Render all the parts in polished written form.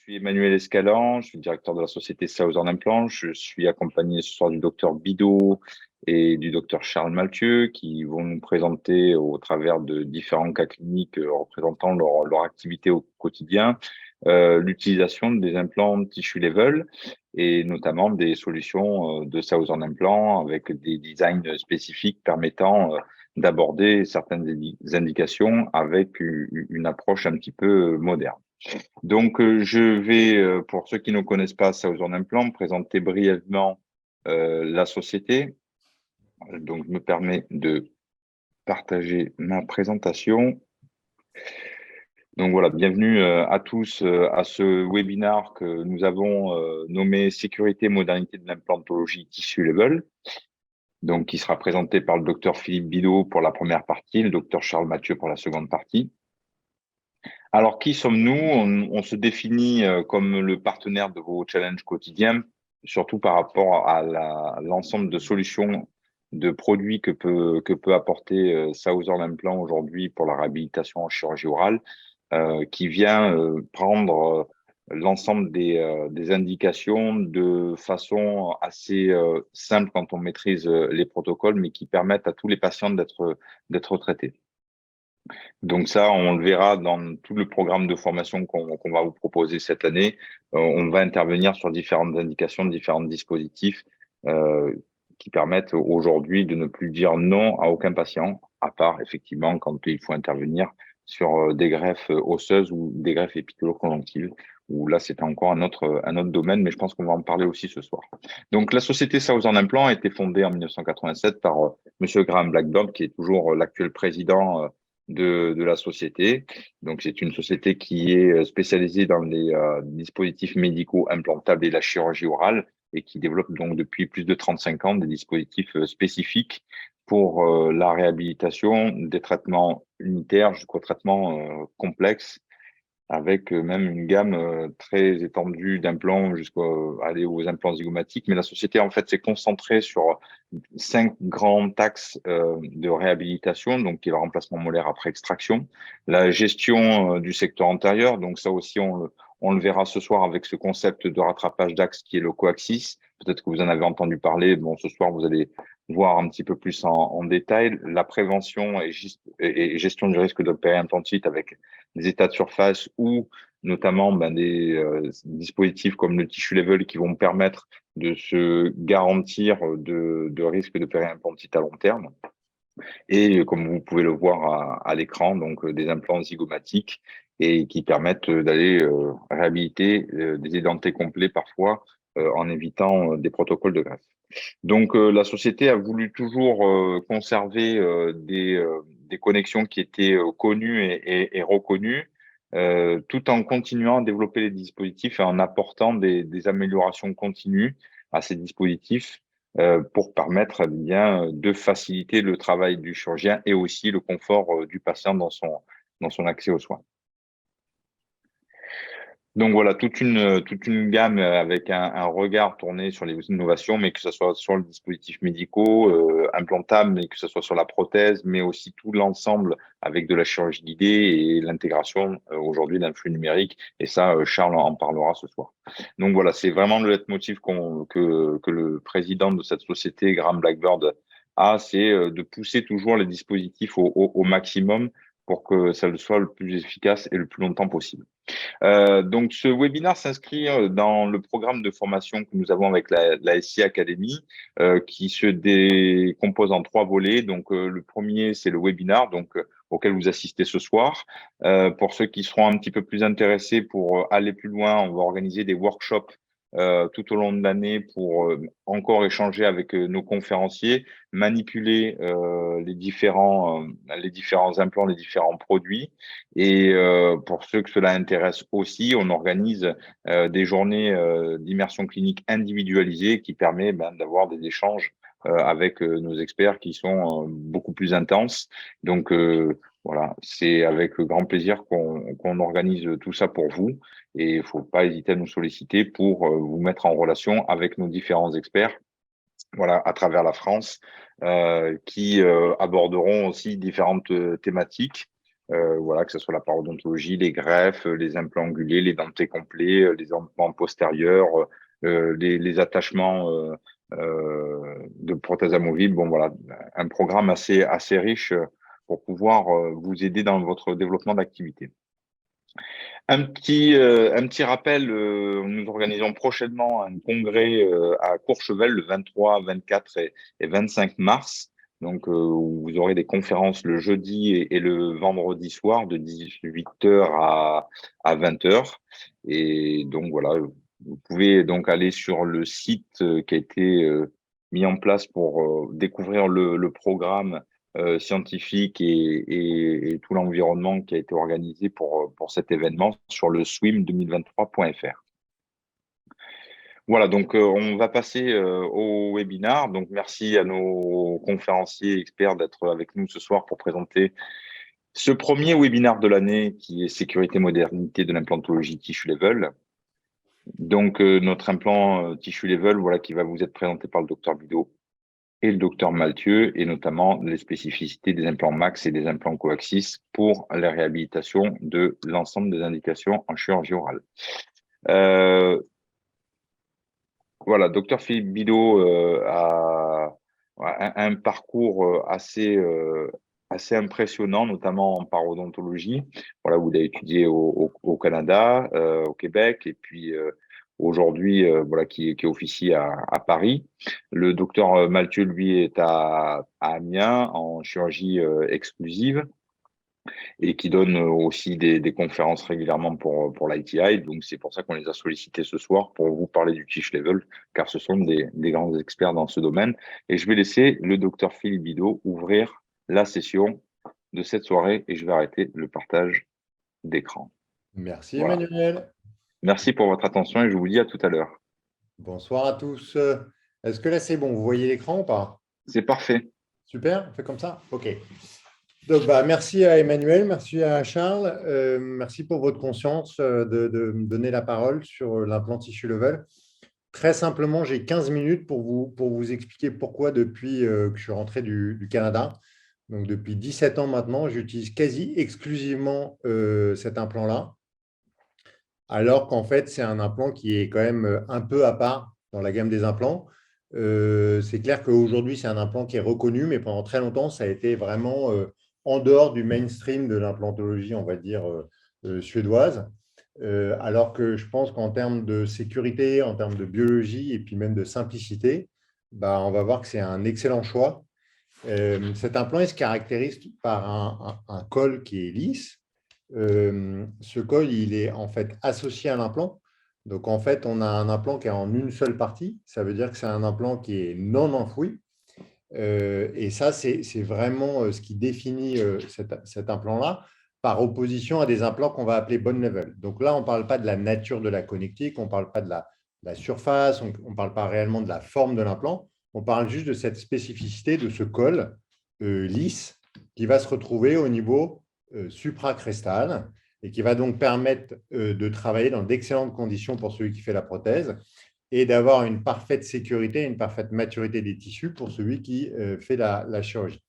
suis Emmanuel Escalan, je suis directeur de la société Southern Implant. Je suis accompagné ce soir du docteur Bidot et du docteur Charles Mathieu qui vont nous présenter au travers de différents cas cliniques représentant leur activité au quotidien, l'utilisation des implants tissue level et notamment des solutions de Southern Implant avec des designs spécifiques permettant d'aborder certaines indications avec une approche un petit peu moderne. Donc, je vais, pour ceux qui ne connaissent pas Southern Implant, présenter brièvement la société. Donc, je me permets de partager ma présentation. Donc voilà, bienvenue à tous à ce webinaire que nous avons nommé Sécurité et modernité de l'implantologie tissue level. Donc, qui sera présenté par le docteur Philippe Bidot pour la première partie, le docteur Charles Mathieu pour la seconde partie. Alors, qui sommes-nous? On se définit comme le partenaire de vos challenges quotidiens, surtout par rapport à l'ensemble de solutions, de produits que peut apporter Southern Implant aujourd'hui pour la réhabilitation en chirurgie orale, qui vient prendre l'ensemble des indications de façon assez simple quand on maîtrise les protocoles, mais qui permettent à tous les patients d'être traités. Donc ça, on le verra dans tout le programme de formation qu'on va vous proposer cette année. On va intervenir sur différentes indications, différents dispositifs qui permettent aujourd'hui de ne plus dire non à aucun patient, à part effectivement quand il faut intervenir sur des greffes osseuses ou des greffes épithélo-conjonctives, où là c'est encore un autre domaine, mais je pense qu'on va en parler aussi ce soir. Donc la société Southern Implant a été fondée en 1987 par Monsieur Graham Blackburn, qui est toujours l'actuel président de la société. Donc, c'est une société qui est spécialisée dans les dispositifs médicaux implantables et la chirurgie orale et qui développe donc depuis plus de 35 ans des dispositifs spécifiques pour la réhabilitation des traitements unitaires jusqu'aux traitements complexes avec même une gamme très étendue d'implants jusqu'à aller aux implants zygomatiques. Mais la société, en fait, s'est concentrée sur 5 grands axes de réhabilitation, donc qui est le remplacement molaire après extraction, la gestion du secteur antérieur, donc ça aussi, on le verra ce soir avec ce concept de rattrapage d'axe qui est le coaxis. Peut-être que vous en avez entendu parler. Bon, ce soir, vous allez voir un petit peu plus en détail la prévention et gestion du risque de périimplantite avec des états de surface ou notamment des dispositifs comme le tissue level qui vont permettre de se garantir de risque de périimplantite à long terme. Et comme vous pouvez le voir à l'écran, donc des implants zygomatiques et qui permettent d'aller réhabiliter des édentés complets parfois en évitant des protocoles de greffe. Donc la société a voulu toujours conserver des connexions qui étaient connues et reconnues, tout en continuant à développer les dispositifs et en apportant des améliorations continues à ces dispositifs pour permettre bien de faciliter le travail du chirurgien et aussi le confort du patient dans son accès aux soins. Donc voilà, toute une gamme avec un regard tourné sur les innovations, mais que ce soit sur le dispositif médicaux, implantable, mais que ce soit sur la prothèse, mais aussi tout l'ensemble avec de la chirurgie guidée et l'intégration aujourd'hui d'un flux numérique. Et ça, Charles en parlera ce soir. Donc voilà, c'est vraiment le leitmotiv que le président de cette société, Graham Blackburn, a, c'est de pousser toujours les dispositifs au maximum pour que ça soit le plus efficace et le plus longtemps possible. Donc, ce webinaire s'inscrit dans le programme de formation que nous avons avec la SI Academy, qui se décompose en 3 volets. Donc, le premier, c'est le webinaire, donc auquel vous assistez ce soir. Pour ceux qui seront un petit peu plus intéressés pour aller plus loin, on va organiser des workshops tout au long de l'année pour encore échanger avec nos conférenciers, manipuler les différents implants, les différents produits. Et pour ceux que cela intéresse aussi, on organise des journées d'immersion clinique individualisées qui permet d'avoir des échanges avec nos experts qui sont beaucoup plus intenses. Donc voilà, c'est avec grand plaisir qu'on organise tout ça pour vous. Et il ne faut pas hésiter à nous solliciter pour vous mettre en relation avec nos différents experts, voilà, à travers la France, qui aborderont aussi différentes thématiques voilà, que ce soit la parodontologie, les greffes, les implants angulés, les dentés complets, les implants postérieurs, les attachements de prothèses amovibles. Bon, voilà, un programme assez riche pour pouvoir vous aider dans votre développement d'activité. Un petit rappel, nous organisons prochainement un congrès à Courchevel le 23, 24 et 25 mars. Donc, où vous aurez des conférences le jeudi et le vendredi soir de 18h à 20h. Et donc, voilà, vous pouvez donc aller sur le site qui a été mis en place pour découvrir le programme scientifique et tout l'environnement qui a été organisé pour cet événement sur le swim2023.fr. Voilà, donc on va passer au webinar. Donc merci à nos conférenciers experts d'être avec nous ce soir pour présenter ce premier webinaire de l'année qui est sécurité modernité de l'implantologie Tissue Level. Donc notre implant Tissue Level, voilà, qui va vous être présenté par le docteur Bidot et le docteur Malthieu, et notamment les spécificités des implants Max et des implants Coaxis pour la réhabilitation de l'ensemble des indications en chirurgie orale. Voilà, docteur Philippe Bidot a un parcours assez impressionnant, notamment en parodontologie. Voilà, où il a étudié au Canada, au Québec, et puis aujourd'hui, voilà, qui officie à Paris. Le docteur Malthieu, lui, est à Amiens en chirurgie exclusive et qui donne aussi des conférences régulièrement pour l'ITI. Donc, c'est pour ça qu'on les a sollicités ce soir pour vous parler du Tish Level, car ce sont des grands experts dans ce domaine. Et je vais laisser le docteur Philippe Bidot ouvrir la session de cette soirée et je vais arrêter le partage d'écran. Merci Voilà. Emmanuel. Merci pour votre attention et je vous dis à tout à l'heure. Bonsoir à tous. Est-ce que là c'est bon? Vous voyez l'écran ou pas? C'est parfait. Super, on fait comme ça? OK. Donc, merci à Emmanuel, merci à Charles, merci pour votre conscience de me donner la parole sur l'implant Tissue Level. Très simplement, j'ai 15 minutes pour vous expliquer pourquoi depuis que je suis rentré du Canada, donc depuis 17 ans maintenant, j'utilise quasi exclusivement cet implant-là, alors qu'en fait, c'est un implant qui est quand même un peu à part dans la gamme des implants. C'est clair qu'aujourd'hui, c'est un implant qui est reconnu, mais pendant très longtemps, ça a été vraiment en dehors du mainstream de l'implantologie, on va dire, suédoise. Alors que je pense qu'en termes de sécurité, en termes de biologie et puis même de simplicité, bah, on va voir que c'est un excellent choix. Cet implant il se caractérise par un col qui est lisse. Ce col, il est en fait associé à l'implant. Donc, en fait, on a un implant qui est en une seule partie. Ça veut dire que c'est un implant qui est non enfoui. Et ça, c'est vraiment ce qui définit cet implant-là, par opposition à des implants qu'on va appeler bone level. Donc là, on ne parle pas de la nature de la connectique, on ne parle pas de la surface, on ne parle pas réellement de la forme de l'implant, on parle juste de cette spécificité de ce col lisse qui va se retrouver au niveau supracrestal et qui va donc permettre de travailler dans d'excellentes conditions pour celui qui fait la prothèse et d'avoir une parfaite sécurité, une parfaite maturité des tissus pour celui qui fait la chirurgie.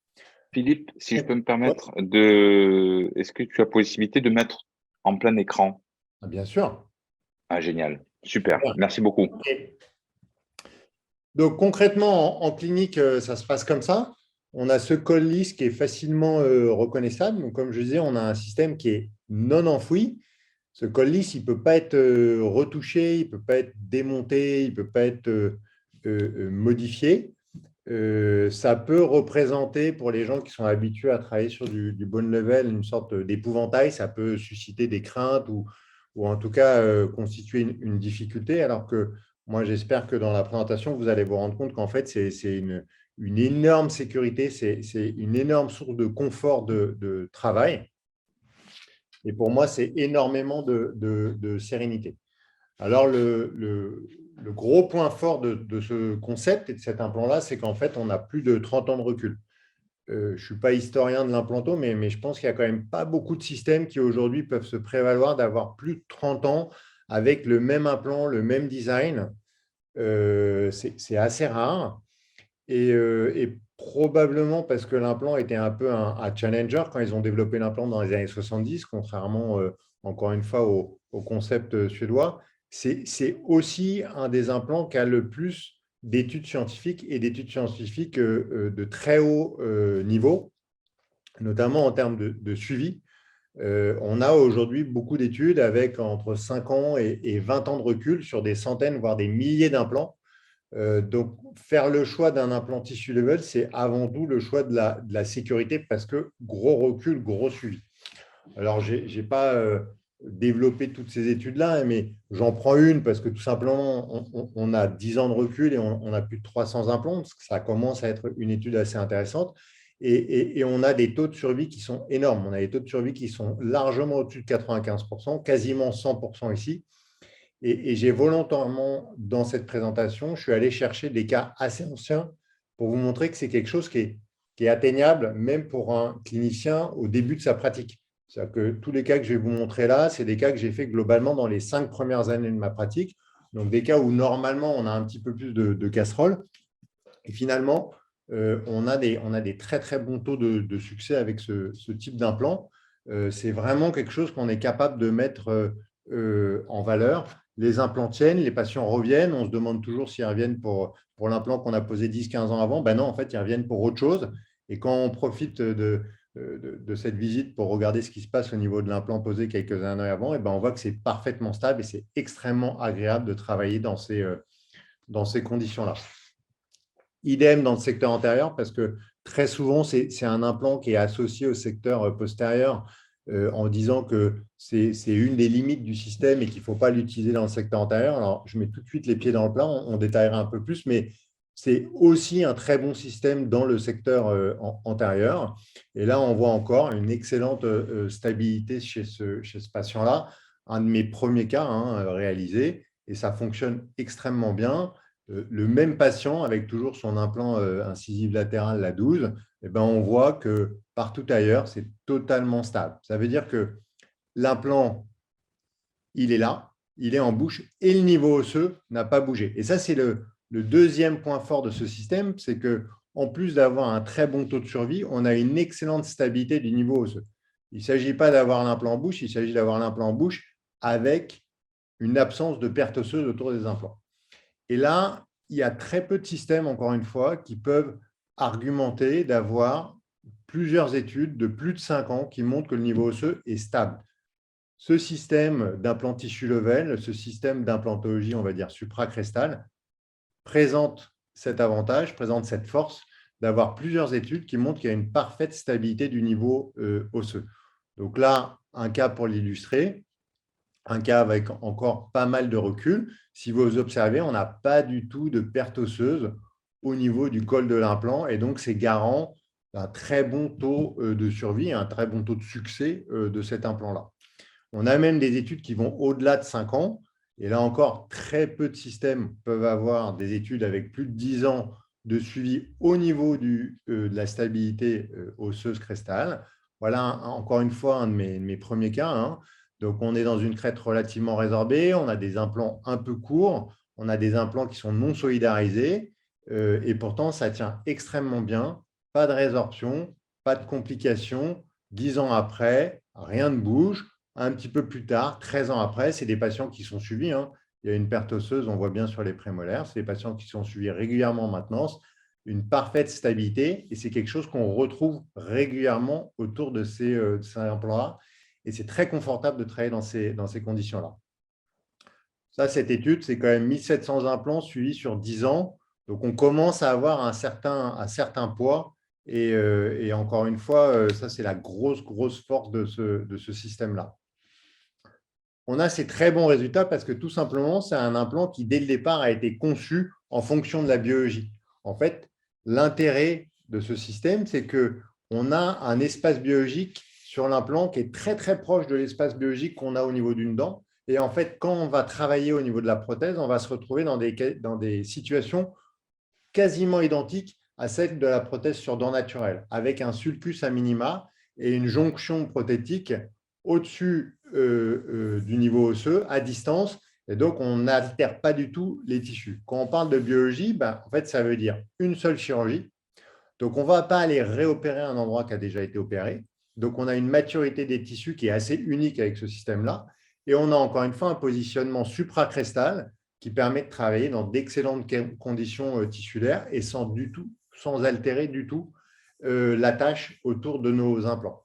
Philippe, si je peux me permettre est-ce que tu as possibilité de mettre en plein écran? Bien sûr. Ah, génial. Super. Merci beaucoup. Okay. Donc, concrètement, en clinique, ça se passe comme ça. On a ce col lisse qui est facilement reconnaissable. Donc, comme je disais, on a un système qui est non enfoui. Ce col lisse, il ne peut pas être retouché, il ne peut pas être démonté, il ne peut pas être modifié. Ça peut représenter, pour les gens qui sont habitués à travailler sur du bone level, une sorte d'épouvantail. Ça peut susciter des craintes ou en tout cas constituer une difficulté, alors que moi, j'espère que dans la présentation, vous allez vous rendre compte qu'en fait, c'est une énorme sécurité, c'est une énorme source de confort de travail. Et pour moi, c'est énormément de sérénité. Alors, le gros point fort de ce concept et de cet implant-là, c'est qu'en fait, on a plus de 30 ans de recul. Je ne suis pas historien de l'implanto, mais je pense qu'il n'y a quand même pas beaucoup de systèmes qui aujourd'hui peuvent se prévaloir d'avoir plus de 30 ans avec le même implant, le même design. C'est assez rare. Et probablement parce que l'implant était un peu un challenger quand ils ont développé l'implant dans les années 70, contrairement, encore une fois, au concept suédois. C'est aussi un des implants qui a le plus d'études scientifiques et d'études scientifiques de très haut niveau, notamment en termes de suivi. On a aujourd'hui beaucoup d'études avec entre 5 ans et 20 ans de recul sur des centaines, voire des milliers d'implants. Donc, faire le choix d'un implant tissue level, c'est avant tout le choix de la sécurité parce que gros recul, gros suivi. Alors, je n'ai pas développé toutes ces études-là, hein, mais j'en prends une parce que tout simplement, on a 10 ans de recul et on a plus de 300 implants, donc ça commence à être une étude assez intéressante. Et on a des taux de survie qui sont énormes. On a des taux de survie qui sont largement au-dessus de 95%, quasiment 100% ici. Et j'ai volontairement, dans cette présentation, je suis allé chercher des cas assez anciens pour vous montrer que c'est quelque chose qui est atteignable, même pour un clinicien au début de sa pratique. C'est-à-dire que tous les cas que je vais vous montrer là, c'est des cas que j'ai fait globalement dans les 5 premières années de ma pratique. Donc, des cas où normalement, on a un petit peu plus de casseroles. Et finalement, on a des très, très bons taux de succès avec ce type d'implant. C'est vraiment quelque chose qu'on est capable de mettre en valeur. Les implants tiennent, les patients reviennent. On se demande toujours s'ils reviennent pour l'implant qu'on a posé 10-15 ans avant. Ben non, en fait, ils reviennent pour autre chose. Et quand on profite de cette visite pour regarder ce qui se passe au niveau de l'implant posé quelques années avant, et ben on voit que c'est parfaitement stable et c'est extrêmement agréable de travailler dans ces conditions-là. Idem dans le secteur antérieur parce que très souvent, c'est un implant qui est associé au secteur postérieur en disant que c'est une des limites du système et qu'il ne faut pas l'utiliser dans le secteur antérieur. Alors, je mets tout de suite les pieds dans le plat, on détaillera un peu plus, mais c'est aussi un très bon système dans le secteur antérieur. Et là, on voit encore une excellente stabilité chez ce patient-là. Un de mes premiers cas réalisés, et ça fonctionne extrêmement bien. Le même patient, avec toujours son implant incisif latéral, la 12, eh ben, on voit que partout ailleurs, c'est totalement stable. Ça veut dire que l'implant, il est là, il est en bouche et le niveau osseux n'a pas bougé. Et ça, c'est le deuxième point fort de ce système, c'est que en plus d'avoir un très bon taux de survie, on a une excellente stabilité du niveau osseux. Il ne s'agit pas d'avoir l'implant en bouche, il s'agit d'avoir l'implant en bouche avec une absence de perte osseuse autour des implants. Et là, il y a très peu de systèmes, encore une fois, qui peuvent argumenter d'avoir plusieurs études de plus de 5 ans qui montrent que le niveau osseux est stable. Ce système d'implant tissue level, ce système d'implantologie, on va dire supracrestale, présente cet avantage, présente cette force d'avoir plusieurs études qui montrent qu'il y a une parfaite stabilité du niveau osseux. Donc là, un cas pour l'illustrer, un cas avec encore pas mal de recul. Si vous observez, on n'a pas du tout de perte osseuse au niveau du col de l'implant et donc c'est garant d'un très bon taux de survie, un très bon taux de succès de cet implant-là. On a même des études qui vont au-delà de 5 ans et là encore, très peu de systèmes peuvent avoir des études avec plus de 10 ans de suivi au niveau de la stabilité osseuse crestale. Voilà encore une fois un de mes premiers cas. Donc, on est dans une crête relativement résorbée, on a des implants un peu courts, on a des implants qui sont non solidarisés et pourtant, ça tient extrêmement bien. Pas de résorption, pas de complications. 10 ans après, rien ne bouge. Un petit peu plus tard, 13 ans après, c'est des patients qui sont suivis. Il y a une perte osseuse, on voit bien sur les prémolaires. C'est des patients qui sont suivis régulièrement en maintenance, une parfaite stabilité et c'est quelque chose qu'on retrouve régulièrement autour de ces implants-là. Et c'est très confortable de travailler dans ces conditions-là. Ça, cette étude, c'est quand même 1700 implants suivis sur 10 ans. Donc, on commence à avoir un certain poids. Et encore une fois, ça, c'est la grosse force de ce système-là. On a ces très bons résultats parce que tout simplement, c'est un implant qui, dès le départ, a été conçu en fonction de la biologie. En fait, l'intérêt de ce système, c'est qu'on a un espace biologique sur l'implant qui est très proche de l'espace biologique qu'on a au niveau d'une dent. Et en fait, quand on va travailler au niveau de la prothèse, on va se retrouver dans des situations quasiment identiques à celles de la prothèse sur dent naturelle, avec un sulcus à minima et une jonction prothétique au-dessus du niveau osseux, à distance, Et donc, on n'altère pas du tout les tissus. Quand on parle de biologie, en fait, ça veut dire une seule chirurgie. Donc, on ne va pas aller réopérer un endroit qui a déjà été opéré. Donc, on a une maturité des tissus qui est assez unique avec ce système-là. Et on a encore une fois un positionnement supracrestal qui permet de travailler dans d'excellentes conditions tissulaires et sans altérer du tout la tâche autour de nos implants.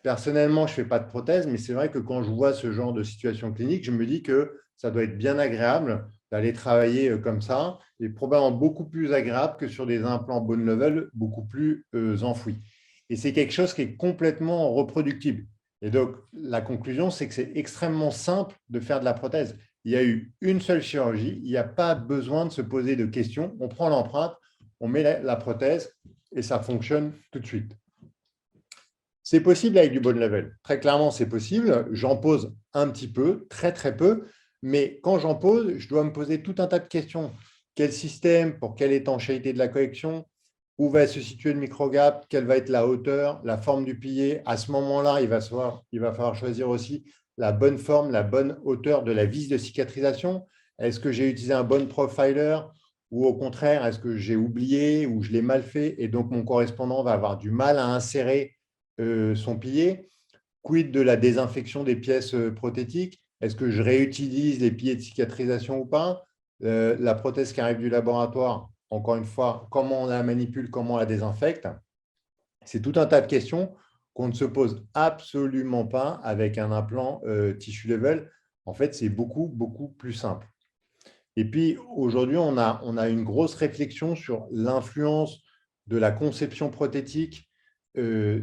Personnellement, je ne fais pas de prothèse, mais c'est vrai que quand je vois ce genre de situation clinique, je me dis que ça doit être bien agréable d'aller travailler comme ça, et probablement beaucoup plus agréable que sur des implants bone level, beaucoup plus enfouis. Et c'est quelque chose qui est complètement reproductible. Et donc, la conclusion, c'est que c'est extrêmement simple de faire de la prothèse. Il y a eu une seule chirurgie, il n'y a pas besoin de se poser de questions. On prend l'empreinte, on met la prothèse et ça fonctionne tout de suite. C'est possible avec du bone level. Très clairement, c'est possible. J'en pose un petit peu, très très peu, mais quand j'en pose, je dois me poser tout un tas de questions. Quel système, pour quelle étanchéité de la connexion, où va se situer le microgap, quelle va être la hauteur, la forme du pilier. À ce moment-là, il va falloir choisir aussi la bonne forme, la bonne hauteur de la vis de cicatrisation. Est-ce que j'ai utilisé un bon profiler ou au contraire, est-ce que j'ai oublié ou je l'ai mal fait et donc mon correspondant va avoir du mal à insérer son pilier? Quid de la désinfection des pièces prothétiques? Est-ce que je réutilise les piliers de cicatrisation ou pas? La prothèse qui arrive du laboratoire, encore une fois, comment on la manipule, comment on la désinfecte? C'est tout un tas de questions qu'on ne se pose absolument pas avec un implant tissue level. En fait, c'est beaucoup, beaucoup plus simple. Et puis, aujourd'hui, on a une grosse réflexion sur l'influence de la conception prothétique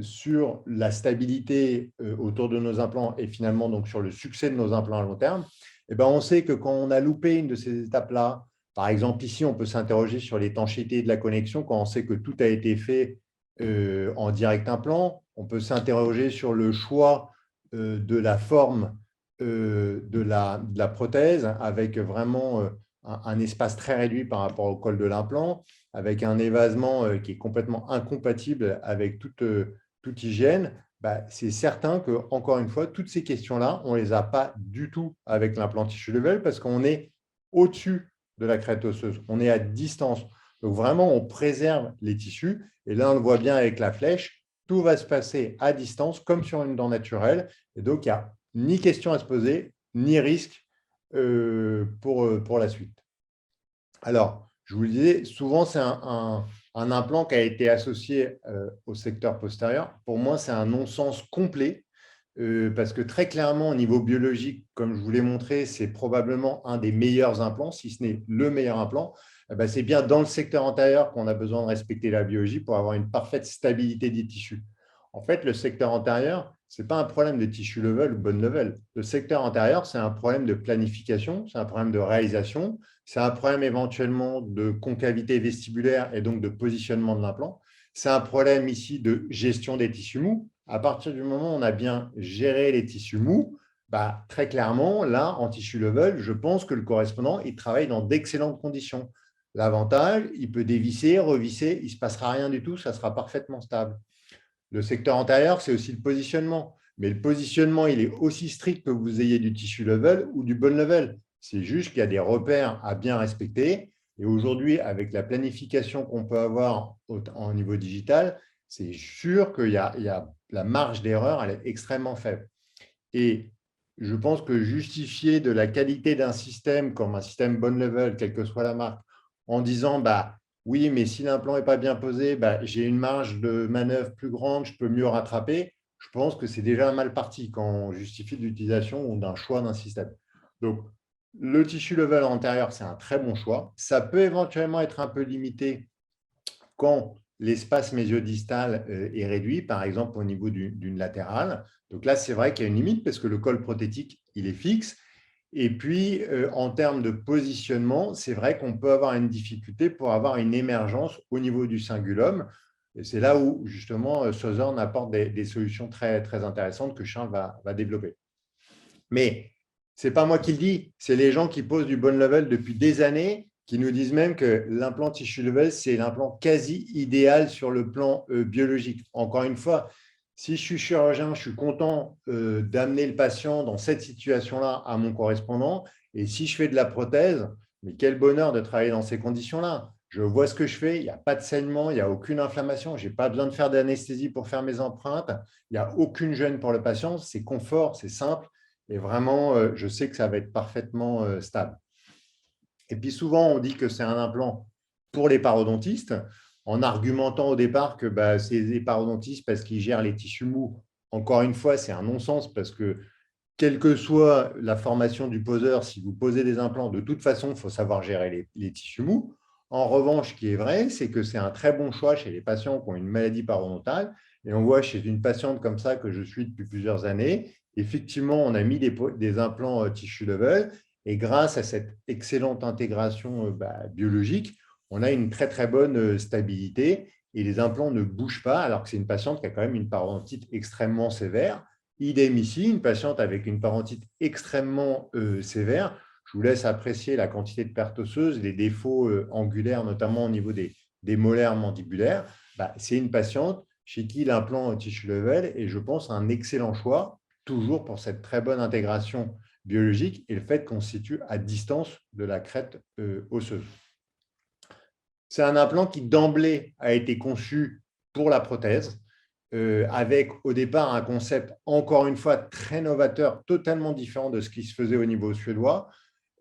sur la stabilité autour de nos implants et finalement donc sur le succès de nos implants à long terme. Et ben, on sait que quand on a loupé une de ces étapes-là, par exemple ici, on peut s'interroger sur l'étanchéité de la connexion quand on sait que tout a été fait en direct implant. On peut s'interroger sur le choix de la forme de la prothèse avec vraiment un espace très réduit par rapport au col de l'implant, avec un évasement qui est complètement incompatible avec toute hygiène. C'est certain que, encore une fois, toutes ces questions-là, on ne les a pas du tout avec l'implant tissue level parce qu'on est au-dessus de la crête osseuse, on est à distance. Donc vraiment, on préserve les tissus. Et là, on le voit bien avec la flèche, tout va se passer à distance comme sur une dent naturelle. Et donc, il n'y a ni question à se poser, ni risque pour la suite. Alors, je vous le disais, souvent, c'est un implant qui a été associé au secteur postérieur. Pour moi, c'est un non-sens complet parce que très clairement, au niveau biologique, comme je vous l'ai montré, c'est probablement un des meilleurs implants, si ce n'est le meilleur implant. C'est bien dans le secteur antérieur qu'on a besoin de respecter la biologie pour avoir une parfaite stabilité des tissus. En fait, le secteur antérieur, ce n'est pas un problème de tissue level ou bone level. Le secteur antérieur, c'est un problème de planification, c'est un problème de réalisation, c'est un problème éventuellement de concavité vestibulaire et donc de positionnement de l'implant. C'est un problème ici de gestion des tissus mous. À partir du moment où on a bien géré les tissus mous, très clairement, là, en tissu level, je pense que le correspondant, il travaille dans d'excellentes conditions. L'avantage, il peut dévisser, revisser, il ne se passera rien du tout, ça sera parfaitement stable. Le secteur antérieur, c'est aussi le positionnement. Mais le positionnement, il est aussi strict que vous ayez du tissu level ou du bone level. C'est juste qu'il y a des repères à bien respecter. Et aujourd'hui, avec la planification qu'on peut avoir au niveau digital, c'est sûr qu'il y a la marge d'erreur, elle est extrêmement faible. Et je pense que justifier de la qualité d'un système comme un système bone level, quelle que soit la marque, en disant oui, mais si l'implant n'est pas bien posé, j'ai une marge de manœuvre plus grande, je peux mieux rattraper. Je pense que c'est déjà mal parti quand on justifie de l'utilisation ou d'un choix d'un système. Donc, le tissu level antérieur, c'est un très bon choix. Ça peut éventuellement être un peu limité quand l'espace mésiodistal est réduit, par exemple au niveau d'une latérale. Donc là, c'est vrai qu'il y a une limite parce que le col prothétique, il est fixe. Et puis, en termes de positionnement, c'est vrai qu'on peut avoir une difficulté pour avoir une émergence au niveau du cingulum. Et c'est là où, justement, Sozorn apporte des solutions très, très intéressantes que Charles va développer. Mais ce n'est pas moi qui le dis, c'est les gens qui posent du bone level depuis des années, qui nous disent même que l'implant tissue level, c'est l'implant quasi idéal sur le plan biologique. Encore une fois, si je suis chirurgien, je suis content d'amener le patient dans cette situation-là à mon correspondant Et si je fais de la prothèse, mais quel bonheur de travailler dans ces conditions-là. Je vois ce que je fais, il n'y a pas de saignement, il n'y a aucune inflammation, je n'ai pas besoin de faire d'anesthésie pour faire mes empreintes, il n'y a aucune gêne pour le patient, c'est confort, c'est simple, et vraiment, je sais que ça va être parfaitement stable. Et puis souvent, on dit que c'est un implant pour les parodontistes, en argumentant au départ que c'est les parodontistes parce qu'ils gèrent les tissus mous. Encore une fois, c'est un non-sens parce que quelle que soit la formation du poseur, si vous posez des implants, de toute façon, il faut savoir gérer les tissus mous. En revanche, ce qui est vrai, c'est que c'est un très bon choix chez les patients qui ont une maladie parodontale. Et on voit chez une patiente comme ça que je suis depuis plusieurs années, effectivement, on a mis des implants tissue level. Et grâce à cette excellente intégration biologique, on a une très, très bonne stabilité et les implants ne bougent pas, alors que c'est une patiente qui a quand même une parodontite extrêmement sévère. Idem ici, une patiente avec une parodontite extrêmement sévère. Je vous laisse apprécier la quantité de perte osseuse, les défauts angulaires, notamment au niveau des molaires mandibulaires. C'est une patiente chez qui l'implant tissue level est, je pense, un excellent choix, toujours pour cette très bonne intégration biologique et le fait qu'on se situe à distance de la crête osseuse. C'est un implant qui, d'emblée, a été conçu pour la prothèse, avec au départ un concept, encore une fois, très novateur, totalement différent de ce qui se faisait au niveau suédois.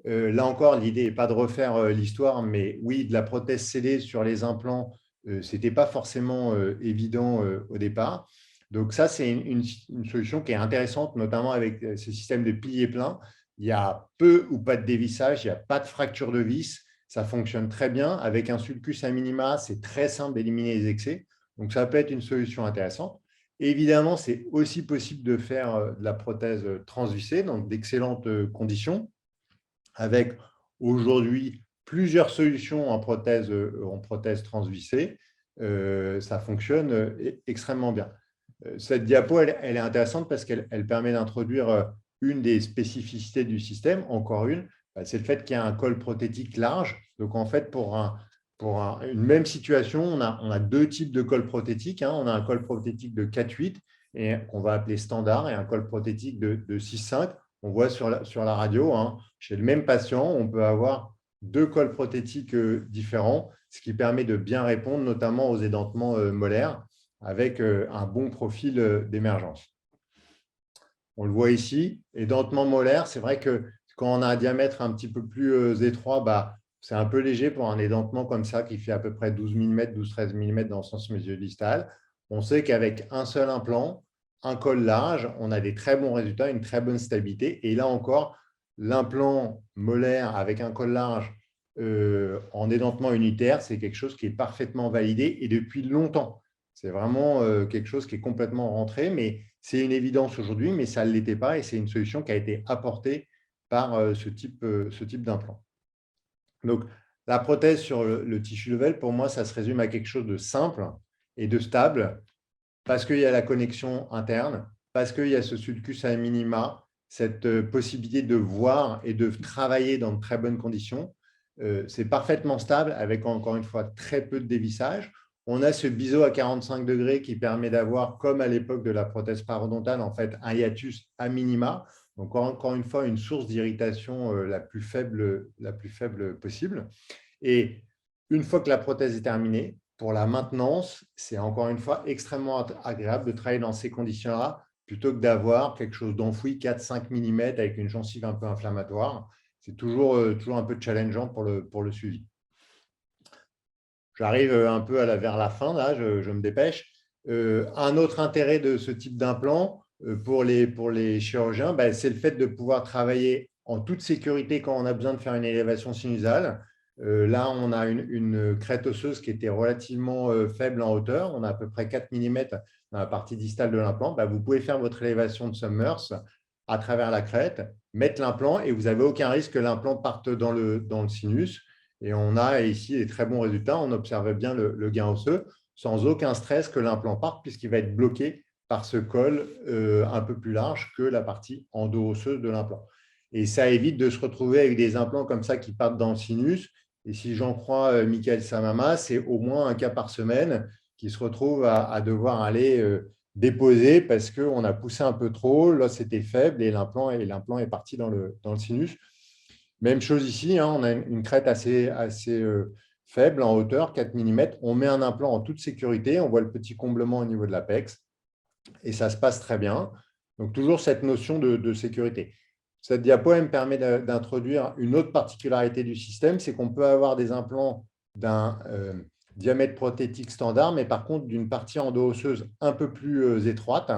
Là encore, l'idée n'est pas de refaire l'histoire, mais oui, de la prothèse scellée sur les implants, ce n'était pas forcément évident au départ. Donc ça, c'est une solution qui est intéressante, notamment avec ce système de piliers pleins. Il y a peu ou pas de dévissage, il n'y a pas de fracture de vis. Ça fonctionne très bien. Avec un sulcus à minima, c'est très simple d'éliminer les excès. Donc, ça peut être une solution intéressante. Évidemment, c'est aussi possible de faire de la prothèse transvissée dans d'excellentes conditions, avec aujourd'hui plusieurs solutions en prothèse transvissée. Ça fonctionne extrêmement bien. Cette diapo, elle est intéressante parce qu'elle permet d'introduire une des spécificités du système, encore une, c'est le fait qu'il y a un col prothétique large. Donc, en fait, pour une même situation, on a deux types de cols prothétiques. On a un col prothétique de 4,8 et qu'on va appeler standard et un col prothétique de 6,5. On voit sur la radio, chez le même patient, on peut avoir deux cols prothétiques différents, ce qui permet de bien répondre, notamment aux édentements molaires, avec un bon profil d'émergence. On le voit ici, édentement molaire, c'est vrai que quand on a un diamètre un petit peu plus étroit, c'est un peu léger pour un édentement comme ça qui fait à peu près 12 mm, 12-13 mm dans le sens mésiodistal. On sait qu'avec un seul implant, un col large, on a des très bons résultats, une très bonne stabilité. Et là encore, l'implant molaire avec un col large en édentement unitaire, c'est quelque chose qui est parfaitement validé et depuis longtemps. C'est vraiment quelque chose qui est complètement rentré, mais c'est une évidence aujourd'hui, mais ça ne l'était pas et c'est une solution qui a été apportée par ce type d'implant. Donc, la prothèse sur le tissu level, pour moi, ça se résume à quelque chose de simple et de stable parce qu'il y a la connexion interne, parce qu'il y a ce sulcus à minima, cette possibilité de voir et de travailler dans de très bonnes conditions. C'est parfaitement stable avec, encore une fois, très peu de dévissage. On a ce biseau à 45 degrés qui permet d'avoir, comme à l'époque de la prothèse parodontale, en fait, un hiatus à minima. Donc, encore une fois, une source d'irritation la plus faible possible. Et une fois que la prothèse est terminée, pour la maintenance, c'est encore une fois extrêmement agréable de travailler dans ces conditions-là plutôt que d'avoir quelque chose d'enfoui 4-5 mm avec une gencive un peu inflammatoire. C'est toujours un peu challengeant pour le suivi. J'arrive un peu vers la fin, là, je me dépêche. Un autre intérêt de ce type d'implant pour les chirurgiens, c'est le fait de pouvoir travailler en toute sécurité quand on a besoin de faire une élévation sinusale. Là, on a une crête osseuse qui était relativement faible en hauteur. On a à peu près 4 mm dans la partie distale de l'implant. Vous pouvez faire votre élévation de Summers à travers la crête, mettre l'implant et vous n'avez aucun risque que l'implant parte dans le sinus. Et on a ici des très bons résultats. On observe bien le gain osseux sans aucun stress que l'implant parte puisqu'il va être bloqué par ce col un peu plus large que la partie endo-osseuse de l'implant. Et ça évite de se retrouver avec des implants comme ça qui partent dans le sinus. Et si j'en crois Michael Samama, c'est au moins un cas par semaine qui se retrouve à devoir aller déposer parce qu'on a poussé un peu trop, là c'était faible et l'implant est parti dans le sinus. Même chose ici, hein, on a une crête assez faible en hauteur, 4 mm. On met un implant en toute sécurité, on voit le petit comblement au niveau de l'apex et ça se passe très bien. Donc, toujours cette notion de sécurité. Cette diapo elle me permet d'introduire une autre particularité du système, c'est qu'on peut avoir des implants d'un diamètre prothétique standard, mais par contre d'une partie endo-osseuse un peu plus étroite.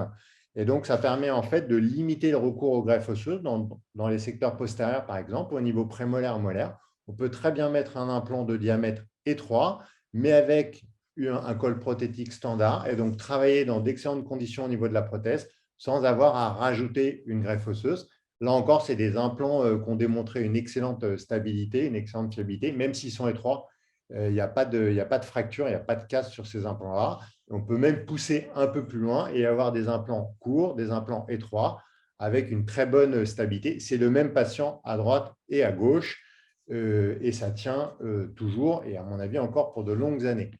Et donc, ça permet en fait de limiter le recours aux greffes osseuses dans les secteurs postérieurs, par exemple, au niveau prémolaire, molaire. On peut très bien mettre un implant de diamètre étroit, mais avec un col prothétique standard, et donc travailler dans d'excellentes conditions au niveau de la prothèse sans avoir à rajouter une greffe osseuse. Là encore, c'est des implants qui ont démontré une excellente stabilité, une excellente fiabilité, même s'ils sont étroits. Il n'y a pas de fracture, il n'y a pas de casse sur ces implants-là. On peut même pousser un peu plus loin et avoir des implants courts, des implants étroits, avec une très bonne stabilité. C'est le même patient à droite et à gauche, et ça tient toujours, et à mon avis encore pour de longues années.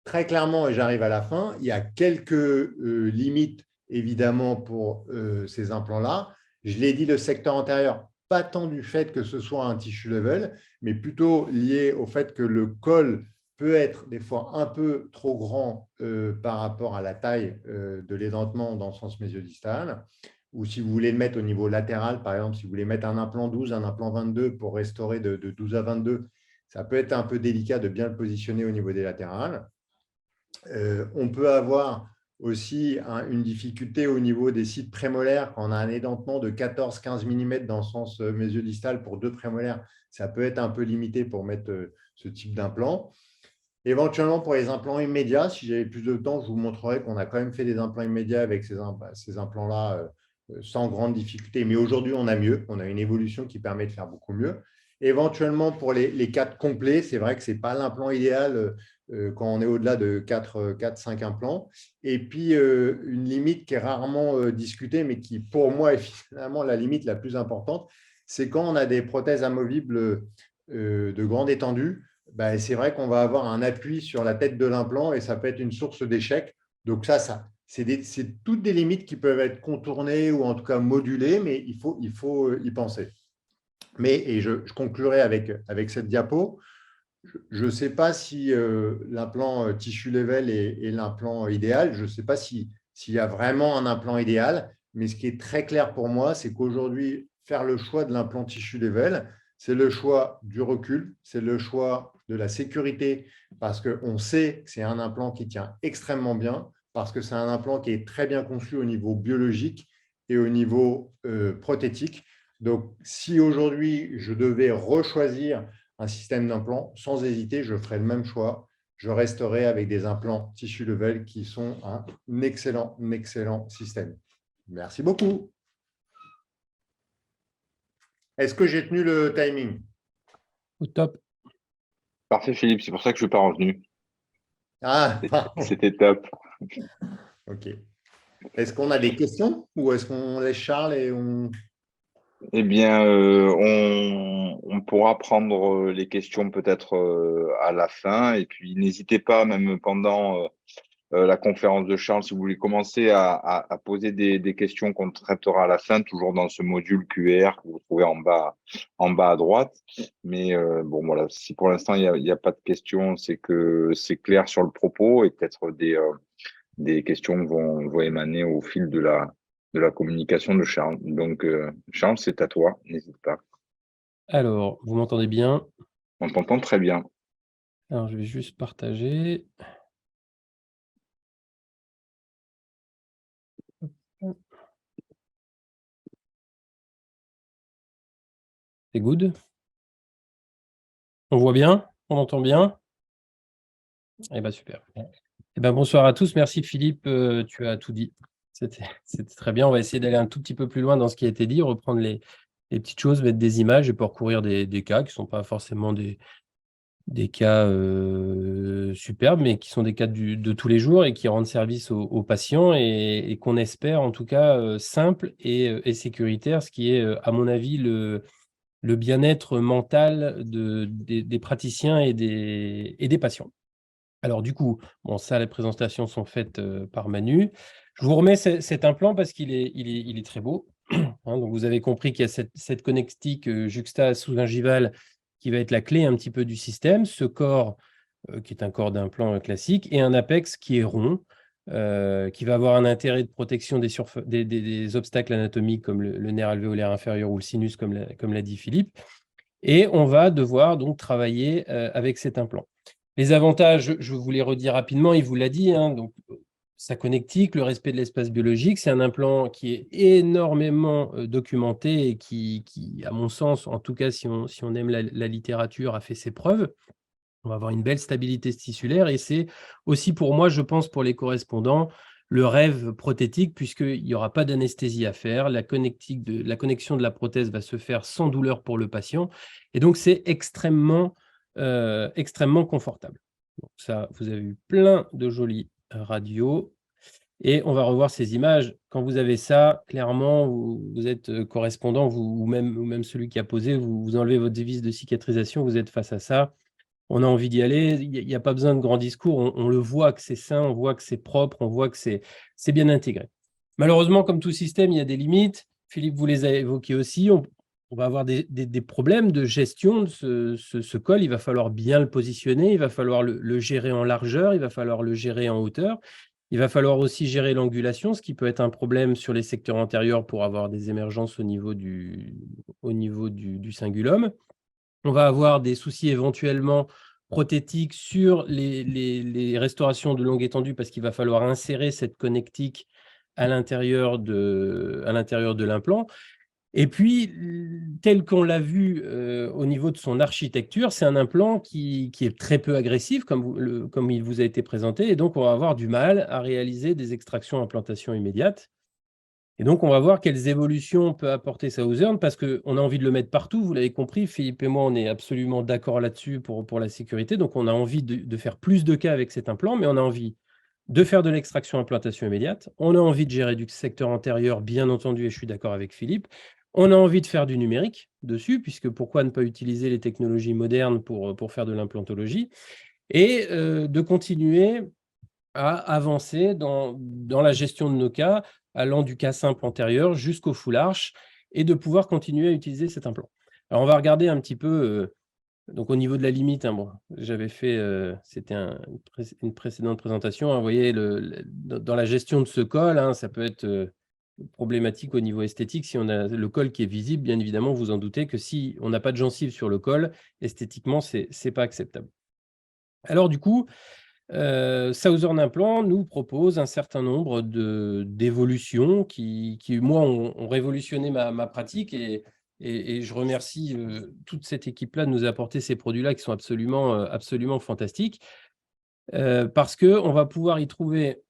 Très clairement, et j'arrive à la fin, il y a quelques limites, évidemment, pour ces implants-là. Je l'ai dit, le secteur antérieur, pas tant du fait que ce soit un tissue level, mais plutôt lié au fait que le col peut être des fois un peu trop grand par rapport à la taille de l'édentement dans le sens mésiodistal. Ou si vous voulez le mettre au niveau latéral, par exemple, si vous voulez mettre un implant 12, un implant 22 pour restaurer de 12 à 22, ça peut être un peu délicat de bien le positionner au niveau des latérales. On peut avoir aussi une difficulté au niveau des sites prémolaires. Quand on a un édentement de 14-15 mm dans le sens mésiodistal pour deux prémolaires, ça peut être un peu limité pour mettre ce type d'implant. Éventuellement, pour les implants immédiats, si j'avais plus de temps, je vous montrerai qu'on a quand même fait des implants immédiats avec ces implants-là sans grande difficulté. Mais aujourd'hui, on a mieux. On a une évolution qui permet de faire beaucoup mieux. Éventuellement, pour les cadres complets, c'est vrai que ce n'est pas l'implant idéal quand on est au-delà de 4-5 implants. Et puis, une limite qui est rarement discutée, mais qui, pour moi, est finalement la limite la plus importante, c'est quand on a des prothèses amovibles de grande étendue. Ben, c'est vrai qu'on va avoir un appui sur la tête de l'implant et ça peut être une source d'échec. Donc c'est toutes des limites qui peuvent être contournées ou en tout cas modulées, mais il faut y penser. Et je conclurai avec cette diapo. Je ne sais pas si l'implant tissue level est l'implant idéal. Je ne sais pas s'il y a vraiment un implant idéal, mais ce qui est très clair pour moi, c'est qu'aujourd'hui, faire le choix de l'implant tissue level, c'est le choix du recul, c'est le choix de la sécurité, parce qu'on sait que c'est un implant qui tient extrêmement bien, parce que c'est un implant qui est très bien conçu au niveau biologique et au niveau prothétique. Donc, si aujourd'hui, je devais rechoisir un système d'implants, sans hésiter, je ferai le même choix. Je resterai avec des implants tissue level qui sont un excellent système. Merci beaucoup. Est-ce que j'ai tenu le timing? Au top. Parfait, Philippe, c'est pour ça que je ne suis pas revenu. Ah, pardon. C'était top. OK. Est-ce qu'on a des questions ou est-ce qu'on laisse Charles et on… Eh bien, on pourra prendre les questions peut-être à la fin. Et puis, n'hésitez pas, même pendant la conférence de Charles, si vous voulez commencer à poser des questions qu'on traitera à la fin, toujours dans ce module QR que vous trouvez en bas à droite. Mais bon, voilà, si pour l'instant, il y a pas de questions, c'est que c'est clair sur le propos et peut-être des questions vont émaner au fil de la communication de Charles. Donc, Charles, c'est à toi, n'hésite pas. Alors, vous m'entendez bien? On t'entend très bien. Alors, je vais juste partager. C'est good? On voit bien? On entend bien? Eh bien, super. Eh ben, bonsoir à tous. Merci Philippe, tu as tout dit. C'était très bien. On va essayer d'aller un tout petit peu plus loin dans ce qui a été dit, reprendre les petites choses, mettre des images et parcourir des cas qui ne sont pas forcément des cas superbes, mais qui sont des cas de tous les jours et qui rendent service aux patients et qu'on espère en tout cas simple et sécuritaire, ce qui est à mon avis le bien-être mental des praticiens et des patients. Alors du coup, bon, ça, les présentations sont faites par Manu. Je vous remets cet implant parce qu'il est très beau. Donc, vous avez compris qu'il y a cette connectique juxta sous-gingivale qui va être la clé un petit peu du système. Ce corps, qui est un corps d'implant classique, et un apex qui est rond, qui va avoir un intérêt de protection des obstacles anatomiques comme le nerf alvéolaire inférieur ou le sinus, comme l'a dit Philippe. Et on va devoir donc travailler avec cet implant. Les avantages, je vous les redis rapidement, il vous l'a dit, donc, sa connectique, le respect de l'espace biologique, c'est un implant qui est énormément documenté et qui, à mon sens, en tout cas si on aime la littérature, a fait ses preuves. On va avoir une belle stabilité tissulaire et c'est aussi pour moi, je pense, pour les correspondants, le rêve prothétique puisqu'il n'y aura pas d'anesthésie à faire. La connexion de la prothèse va se faire sans douleur pour le patient et donc c'est extrêmement confortable. Donc ça, vous avez eu plein de jolies radios et on va revoir ces images. Quand vous avez ça, clairement, vous êtes correspondant, ou même celui qui a posé, vous enlevez votre vis de cicatrisation, vous êtes face à ça. On a envie d'y aller, il n'y a pas besoin de grands discours, on le voit que c'est sain, on voit que c'est propre, on voit que c'est bien intégré. Malheureusement, comme tout système, il y a des limites. Philippe vous les a évoquées aussi. On va avoir des problèmes de gestion de ce col. Il va falloir bien le positionner, il va falloir le gérer en largeur, il va falloir le gérer en hauteur. Il va falloir aussi gérer l'angulation, ce qui peut être un problème sur les secteurs antérieurs pour avoir des émergences au niveau du cingulum. On va avoir des soucis éventuellement prothétiques sur les restaurations de longue étendue parce qu'il va falloir insérer cette connectique à l'intérieur de l'implant. Et puis, tel qu'on l'a vu au niveau de son architecture, c'est un implant qui est très peu agressif, comme il vous a été présenté, et donc on va avoir du mal à réaliser des extractions implantation immédiates. Et donc, on va voir quelles évolutions peut apporter Southern parce qu'on a envie de le mettre partout. Vous l'avez compris, Philippe et moi, on est absolument d'accord là-dessus pour la sécurité. Donc, on a envie de faire plus de cas avec cet implant, mais on a envie de faire de l'extraction implantation immédiate. On a envie de gérer du secteur antérieur, bien entendu, et je suis d'accord avec Philippe. On a envie de faire du numérique dessus, puisque pourquoi ne pas utiliser les technologies modernes pour faire de l'implantologie et de continuer à avancer dans la gestion de nos cas, allant du cas simple antérieur jusqu'au full arch, et de pouvoir continuer à utiliser cet implant. Alors, on va regarder un petit peu, donc au niveau de la limite, bon, j'avais fait, c'était une précédente présentation, vous voyez, dans la gestion de ce col, ça peut être problématique au niveau esthétique. Si on a le col qui est visible, bien évidemment, vous en doutez que si on n'a pas de gencive sur le col, esthétiquement, c'est pas acceptable. Alors du coup, Southern Implant nous propose un certain nombre d'évolutions qui moi, ont révolutionné ma pratique et je remercie toute cette équipe-là de nous apporter ces produits-là qui sont absolument fantastiques. Parce qu'on va pouvoir y trouver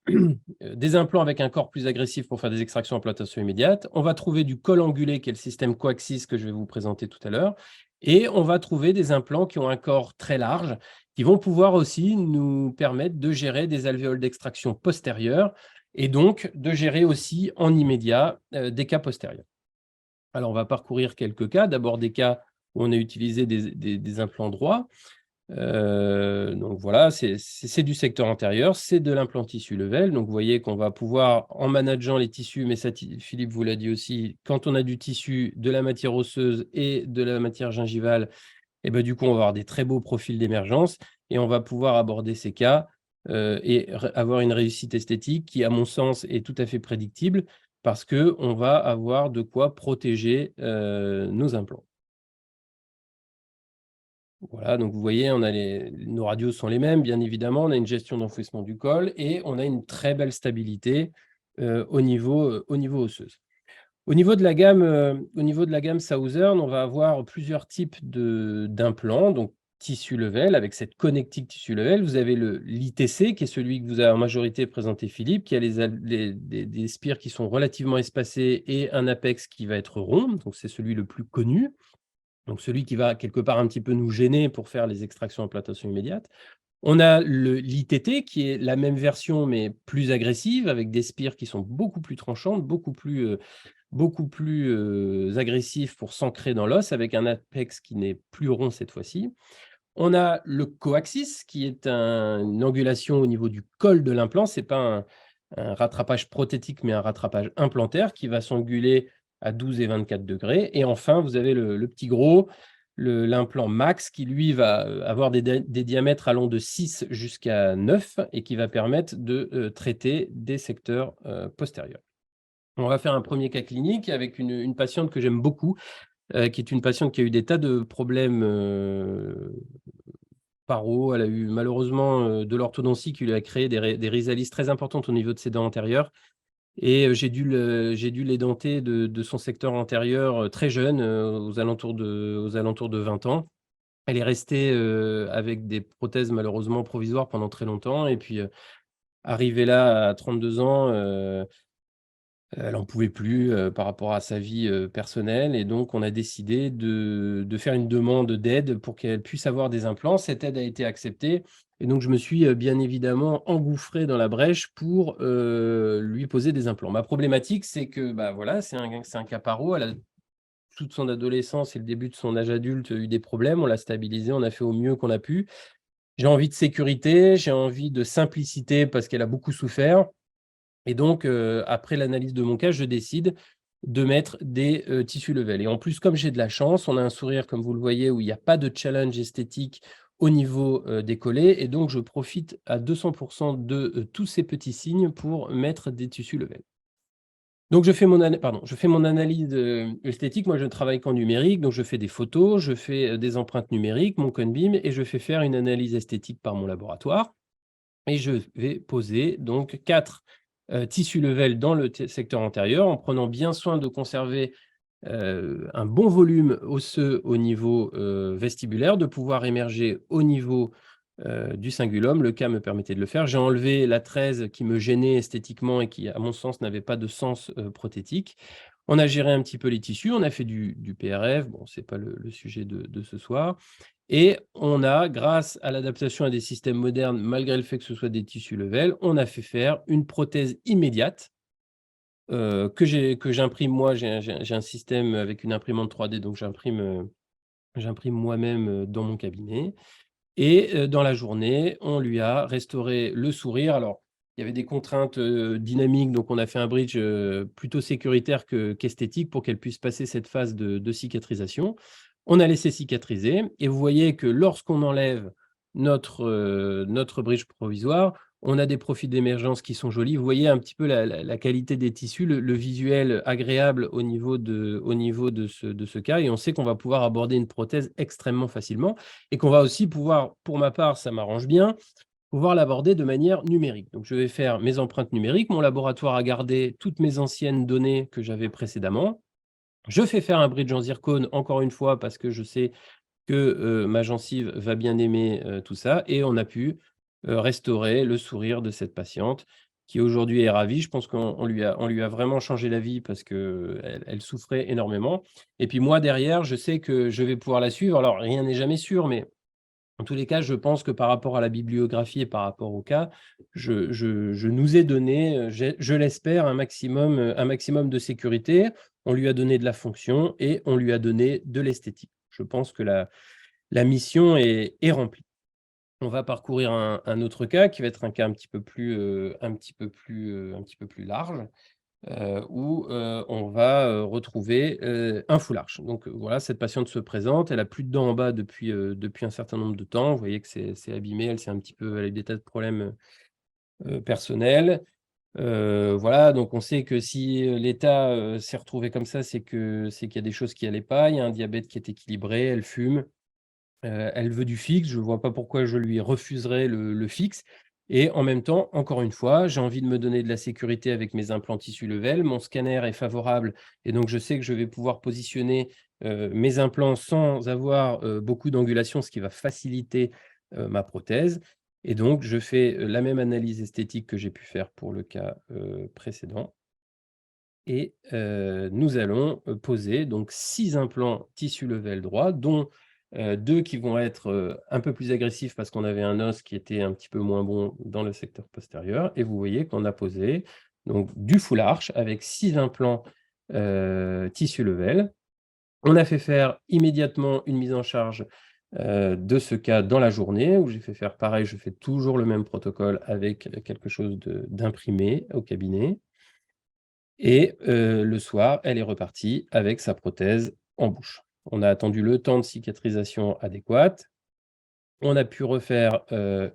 des implants avec un corps plus agressif pour faire des extractions implantation immédiate. On va trouver du col angulé, qui est le système coaxis que je vais vous présenter tout à l'heure. Et on va trouver des implants qui ont un corps très large, qui vont pouvoir aussi nous permettre de gérer des alvéoles d'extraction postérieures et donc de gérer aussi en immédiat des cas postérieurs. Alors, on va parcourir quelques cas. D'abord, des cas où on a utilisé des implants droits. Donc voilà, c'est du secteur antérieur, c'est de l'implant tissu level. Donc vous voyez qu'on va pouvoir, en manageant les tissus, mais ça, Philippe vous l'a dit aussi, quand on a du tissu, de la matière osseuse et de la matière gingivale, et ben, du coup, on va avoir des très beaux profils d'émergence et on va pouvoir aborder ces cas et avoir une réussite esthétique qui, à mon sens, est tout à fait prédictible parce qu'on va avoir de quoi protéger nos implants. Voilà, donc vous voyez, nos radios sont les mêmes, bien évidemment. On a une gestion d'enfouissement du col et on a une très belle stabilité au niveau osseuse. Au niveau de la gamme Southern, on va avoir plusieurs types d'implants, donc tissu level, avec cette connectique tissu level. Vous avez l'ITC, qui est celui que vous avez en majorité présenté Philippe, qui a des spires qui sont relativement espacés et un apex qui va être rond, donc c'est celui le plus connu. Donc celui qui va quelque part un petit peu nous gêner pour faire les extractions implantation immédiate. On a l'ITT qui est la même version mais plus agressive avec des spires qui sont beaucoup plus tranchantes, beaucoup plus agressifs pour s'ancrer dans l'os avec un apex qui n'est plus rond cette fois-ci. On a le coaxis qui est une angulation au niveau du col de l'implant. Ce n'est pas un rattrapage prothétique mais un rattrapage implantaire qui va s'anguler à 12 et 24 degrés. Et enfin, vous avez le petit gros, l'implant Max, qui lui va avoir des diamètres allant de 6 jusqu'à 9 et qui va permettre de traiter des secteurs postérieurs. On va faire un premier cas clinique avec une patiente que j'aime beaucoup, qui est une patiente qui a eu des tas de problèmes paro. Elle a eu malheureusement de l'orthodontie qui lui a créé des rhizalises très importantes au niveau de ses dents antérieures. Et j'ai dû l'édenter de son secteur antérieur très jeune, aux alentours de 20 ans. Elle est restée avec des prothèses malheureusement provisoires pendant très longtemps. Et puis, arrivée là à 32 ans, elle n'en pouvait plus par rapport à sa vie personnelle. Et donc, on a décidé de faire une demande d'aide pour qu'elle puisse avoir des implants. Cette aide a été acceptée. Et donc, je me suis bien évidemment engouffré dans la brèche pour lui poser des implants. Ma problématique, c'est que voilà, c'est un cas paro. Elle a toute son adolescence et le début de son âge adulte eu des problèmes. On l'a stabilisé, on a fait au mieux qu'on a pu. J'ai envie de sécurité, j'ai envie de simplicité parce qu'elle a beaucoup souffert. Et donc, après l'analyse de mon cas, je décide de mettre des tissus level. Et en plus, comme j'ai de la chance, on a un sourire, comme vous le voyez, où il n'y a pas de challenge esthétique au niveau des collets. Et donc, je profite à 200% de tous ces petits signes pour mettre des tissus level. Donc, je fais mon analyse esthétique. Moi, je ne travaille qu'en numérique. Donc, je fais des photos, je fais des empreintes numériques, mon Conbeam, et je fais faire une analyse esthétique par mon laboratoire. Et je vais poser donc 4 tissus level dans le secteur antérieur, en prenant bien soin de conserver un bon volume osseux au niveau vestibulaire, de pouvoir émerger au niveau du cingulum. Le cas me permettait de le faire. J'ai enlevé la 13 qui me gênait esthétiquement et qui, à mon sens, n'avait pas de sens prothétique. On a géré un petit peu les tissus, on a fait du PRF, bon, ce n'est pas le sujet de ce soir. Et on a, grâce à l'adaptation à des systèmes modernes, malgré le fait que ce soit des tissus level, on a fait faire une prothèse immédiate que j'imprime moi. J'ai un système avec une imprimante 3D, donc j'imprime moi-même dans mon cabinet. Et dans la journée, on lui a restauré le sourire. Alors, il y avait des contraintes dynamiques, donc on a fait un bridge plutôt sécuritaire qu'esthétique pour qu'elle puisse passer cette phase de cicatrisation. On a laissé cicatriser et vous voyez que lorsqu'on enlève notre bridge provisoire, on a des profils d'émergence qui sont jolis. Vous voyez un petit peu la qualité des tissus, le visuel agréable au niveau de ce cas, et on sait qu'on va pouvoir aborder une prothèse extrêmement facilement et qu'on va aussi pouvoir, pour ma part, ça m'arrange bien, pouvoir l'aborder de manière numérique. Donc, je vais faire mes empreintes numériques. Mon laboratoire a gardé toutes mes anciennes données que j'avais précédemment. Je fais faire un bridge en zircone, encore une fois, parce que je sais que ma gencive va bien aimer tout ça. Et on a pu restaurer le sourire de cette patiente qui aujourd'hui est ravie. Je pense qu'on lui a vraiment changé la vie parce qu'elle souffrait énormément. Et puis moi, derrière, je sais que je vais pouvoir la suivre. Alors, rien n'est jamais sûr, mais en tous les cas, je pense que par rapport à la bibliographie et par rapport au cas, je nous ai donné, je l'espère, un maximum de sécurité. On lui a donné de la fonction et on lui a donné de l'esthétique. Je pense que la mission est remplie. On va parcourir un autre cas qui va être un cas un petit peu plus large, où on va retrouver un full arch. Donc voilà, cette patiente se présente, elle a plus de dents en bas depuis un certain nombre de temps. Vous voyez que c'est abîmé, elle a eu des tas de problèmes personnels. Voilà, donc on sait que si l'état s'est retrouvé comme ça, c'est qu'il y a des choses qui n'allaient pas. Il y a un diabète qui est équilibré, elle fume, elle veut du fixe. Je ne vois pas pourquoi je lui refuserais le fixe. Et en même temps, encore une fois, j'ai envie de me donner de la sécurité avec mes implants tissu level. Mon scanner est favorable et donc je sais que je vais pouvoir positionner mes implants sans avoir beaucoup d'angulation, ce qui va faciliter ma prothèse. Et donc, je fais la même analyse esthétique que j'ai pu faire pour le cas précédent. Et nous allons poser donc 6 implants tissu level droit, dont 2 qui vont être un peu plus agressifs parce qu'on avait un os qui était un petit peu moins bon dans le secteur postérieur. Et vous voyez qu'on a posé donc du full arch avec 6 implants tissu level. On a fait faire immédiatement une mise en charge de ce cas dans la journée, où j'ai fait faire pareil. Je fais toujours le même protocole avec quelque chose d'imprimé au cabinet. Et le soir, elle est repartie avec sa prothèse en bouche. On a attendu le temps de cicatrisation adéquate. On a pu refaire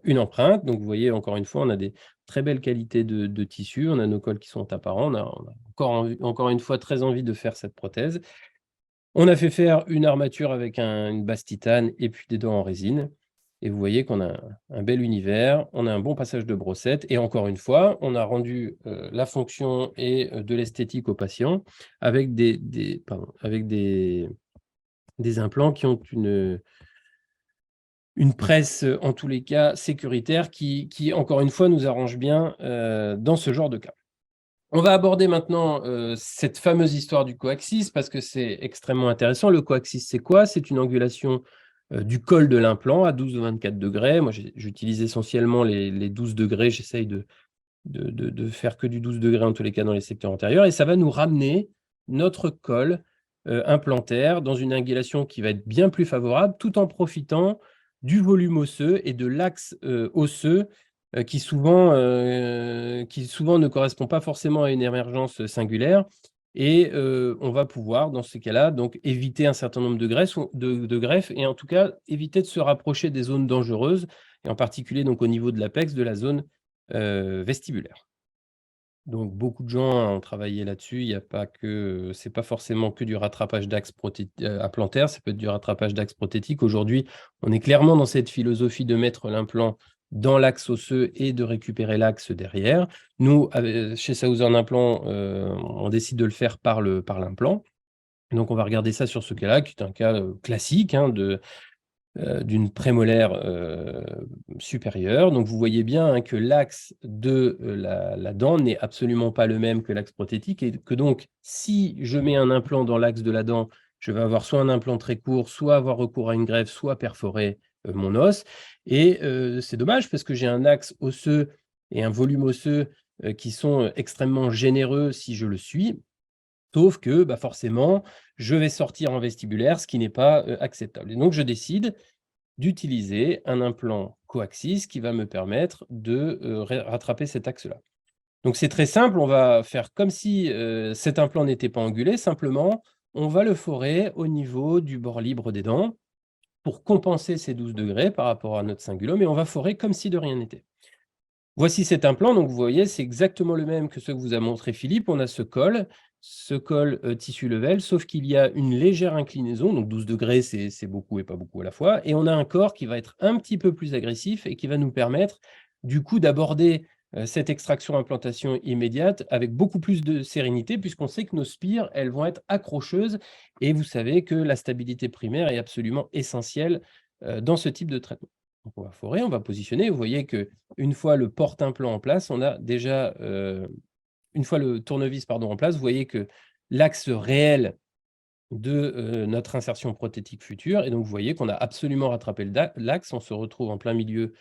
une empreinte. Donc, vous voyez, encore une fois, on a des très belles qualités de tissu. On a nos cols qui sont apparents. On a encore une fois très envie de faire cette prothèse. On a fait faire une armature avec une base titane et puis des dents en résine. Et vous voyez qu'on a un bel univers, on a un bon passage de brossette. Et encore une fois, on a rendu la fonction et de l'esthétique aux patients avec avec des implants qui ont une presse, en tous les cas, sécuritaire qui encore une fois, nous arrange bien dans ce genre de cas. On va aborder maintenant cette fameuse histoire du coaxis parce que c'est extrêmement intéressant. Le coaxis, c'est quoi? C'est une angulation du col de l'implant à 12 ou 24 degrés. Moi, j'utilise essentiellement les 12 degrés. J'essaye de faire que du 12 degrés en tous les cas dans les secteurs antérieurs. Et ça va nous ramener notre col implantaire dans une angulation qui va être bien plus favorable tout en profitant du volume osseux et de l'axe osseux qui souvent ne correspond pas forcément à une émergence singulaire. Et on va pouvoir, dans ces cas-là, donc éviter un certain nombre de greffes et en tout cas éviter de se rapprocher des zones dangereuses, et en particulier donc, au niveau de l'apex, de la zone vestibulaire. Donc beaucoup de gens ont travaillé là-dessus. Il y a pas que c'est pas forcément que du rattrapage d'axe implantaire, ça peut être du rattrapage d'axe prothétique. Aujourd'hui, on est clairement dans cette philosophie de mettre l'implant dans l'axe osseux et de récupérer l'axe derrière. Nous, chez Southern Implant, on décide de le faire par l'implant. Donc on va regarder ça sur ce cas-là, qui est un cas classique d'une prémolaire supérieure. Donc, vous voyez bien que l'axe de la dent n'est absolument pas le même que l'axe prothétique et que donc, si je mets un implant dans l'axe de la dent, je vais avoir soit un implant très court, soit avoir recours à une greffe, soit perforer mon os. Et c'est dommage parce que j'ai un axe osseux et un volume osseux qui sont extrêmement généreux si je le suis. Sauf que forcément, je vais sortir en vestibulaire, ce qui n'est pas acceptable. Et donc, je décide d'utiliser un implant coaxis qui va me permettre de rattraper cet axe-là. Donc, c'est très simple. On va faire comme si cet implant n'était pas angulé. Simplement, on va le forer au niveau du bord libre des dents pour compenser ces 12 degrés par rapport à notre cingulum. Et on va forer comme si de rien n'était. Voici cet implant, donc vous voyez, c'est exactement le même que ce que vous a montré Philippe. On a ce col tissu level, sauf qu'il y a une légère inclinaison, donc 12 degrés, c'est beaucoup et pas beaucoup à la fois. Et on a un corps qui va être un petit peu plus agressif et qui va nous permettre, du coup, d'aborder cette extraction-implantation immédiate avec beaucoup plus de sérénité, puisqu'on sait que nos spires, elles vont être accrocheuses. Et vous savez que la stabilité primaire est absolument essentielle dans ce type de traitement. Donc, on va forer, on va positionner. Vous voyez qu'une fois le porte-implant en place, on a déjà, une fois le tournevis en place, vous voyez que l'axe réel de notre insertion prothétique future, et donc vous voyez qu'on a absolument rattrapé l'axe, on se retrouve en plein milieu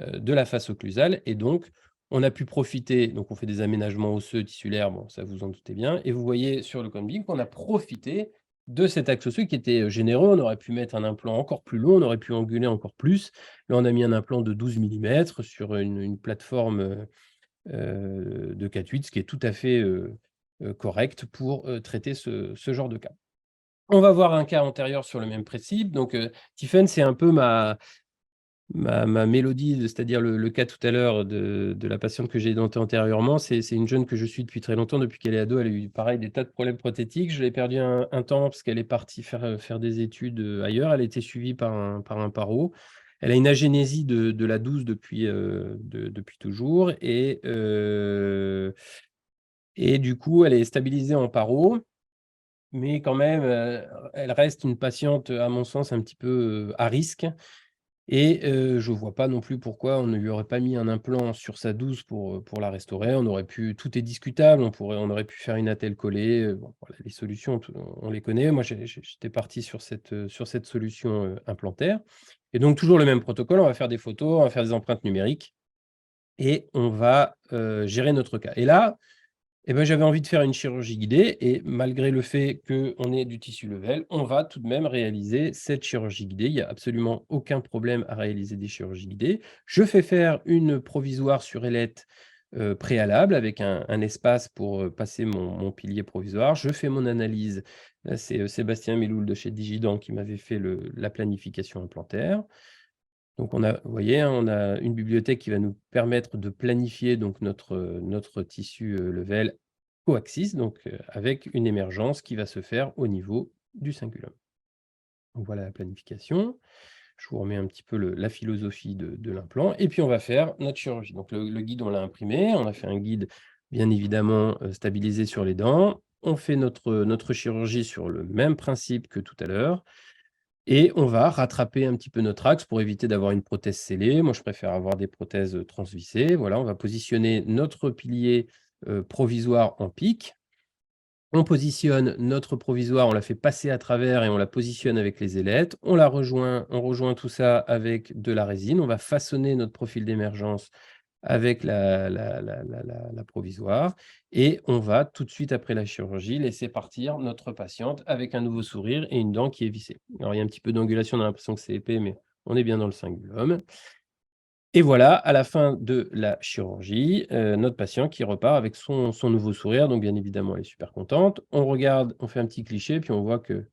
de la face occlusale, et donc on a pu profiter, donc on fait des aménagements osseux, tissulaires, bon, ça vous en doutez bien, et vous voyez sur le combing qu'on a profité de cet axe osseux qui était généreux. On aurait pu mettre un implant encore plus long, on aurait pu anguler encore plus. Là, on a mis un implant de 12 mm sur une plateforme de 4/8, ce qui est tout à fait correct pour traiter ce genre de cas. On va voir un cas antérieur sur le même principe. Donc, Tiffen, c'est un peu ma mélodie, c'est-à-dire le cas tout à l'heure de la patiente que j'ai identifiée antérieurement. C'est une jeune que je suis depuis très longtemps, depuis qu'elle est ado. Elle a eu pareil des tas de problèmes prothétiques. Je l'ai perdu un temps parce qu'elle est partie faire des études ailleurs. Elle a été suivie par un paro. Elle a une agénésie de la 12 depuis toujours. Et du coup, elle est stabilisée en paro. Mais quand même, elle reste une patiente, à mon sens, un petit peu à risque. Et je ne vois pas non plus pourquoi on ne lui aurait pas mis un implant sur sa 12 pour la restaurer. On aurait pu, tout est discutable, on aurait pu faire une attelle collée. Bon, voilà, les solutions, on les connaît. Moi, j'étais parti sur cette solution implantaire. Et donc, toujours le même protocole, on va faire des photos, on va faire des empreintes numériques et on va gérer notre cas. Et là, j'avais envie de faire une chirurgie guidée et malgré le fait qu'on ait du tissu level, on va tout de même réaliser cette chirurgie guidée. Il n'y a absolument aucun problème à réaliser des chirurgies guidées. Je fais faire une provisoire sur ailette préalable avec un espace pour passer mon pilier provisoire. Je fais mon analyse. Là, c'est Sébastien Méloul de chez Digidan qui m'avait fait la planification implantaire. Donc, vous voyez, hein, on a une bibliothèque qui va nous permettre de planifier donc, notre tissu level coaxis, donc avec une émergence qui va se faire au niveau du cingulum. Donc, voilà la planification. Je vous remets un petit peu la philosophie de l'implant. Et puis, on va faire notre chirurgie. Donc, le guide, on l'a imprimé. On a fait un guide, bien évidemment, stabilisé sur les dents. On fait notre chirurgie sur le même principe que tout à l'heure. Et on va rattraper un petit peu notre axe pour éviter d'avoir une prothèse scellée. Moi, je préfère avoir des prothèses transvissées. Voilà, on va positionner notre pilier provisoire en pic. On positionne notre provisoire, on la fait passer à travers et on la positionne avec les ailettes. On rejoint tout ça avec de la résine. On va façonner notre profil d'émergence avec la provisoire et on va tout de suite après la chirurgie laisser partir notre patiente avec un nouveau sourire et une dent qui est vissée. Alors il y a un petit peu d'angulation, on a l'impression que c'est épais, mais on est bien dans le cingulum. Et voilà, à la fin de la chirurgie, notre patient qui repart avec son nouveau sourire. Donc bien évidemment, elle est super contente. On regarde, on fait un petit cliché, puis on voit que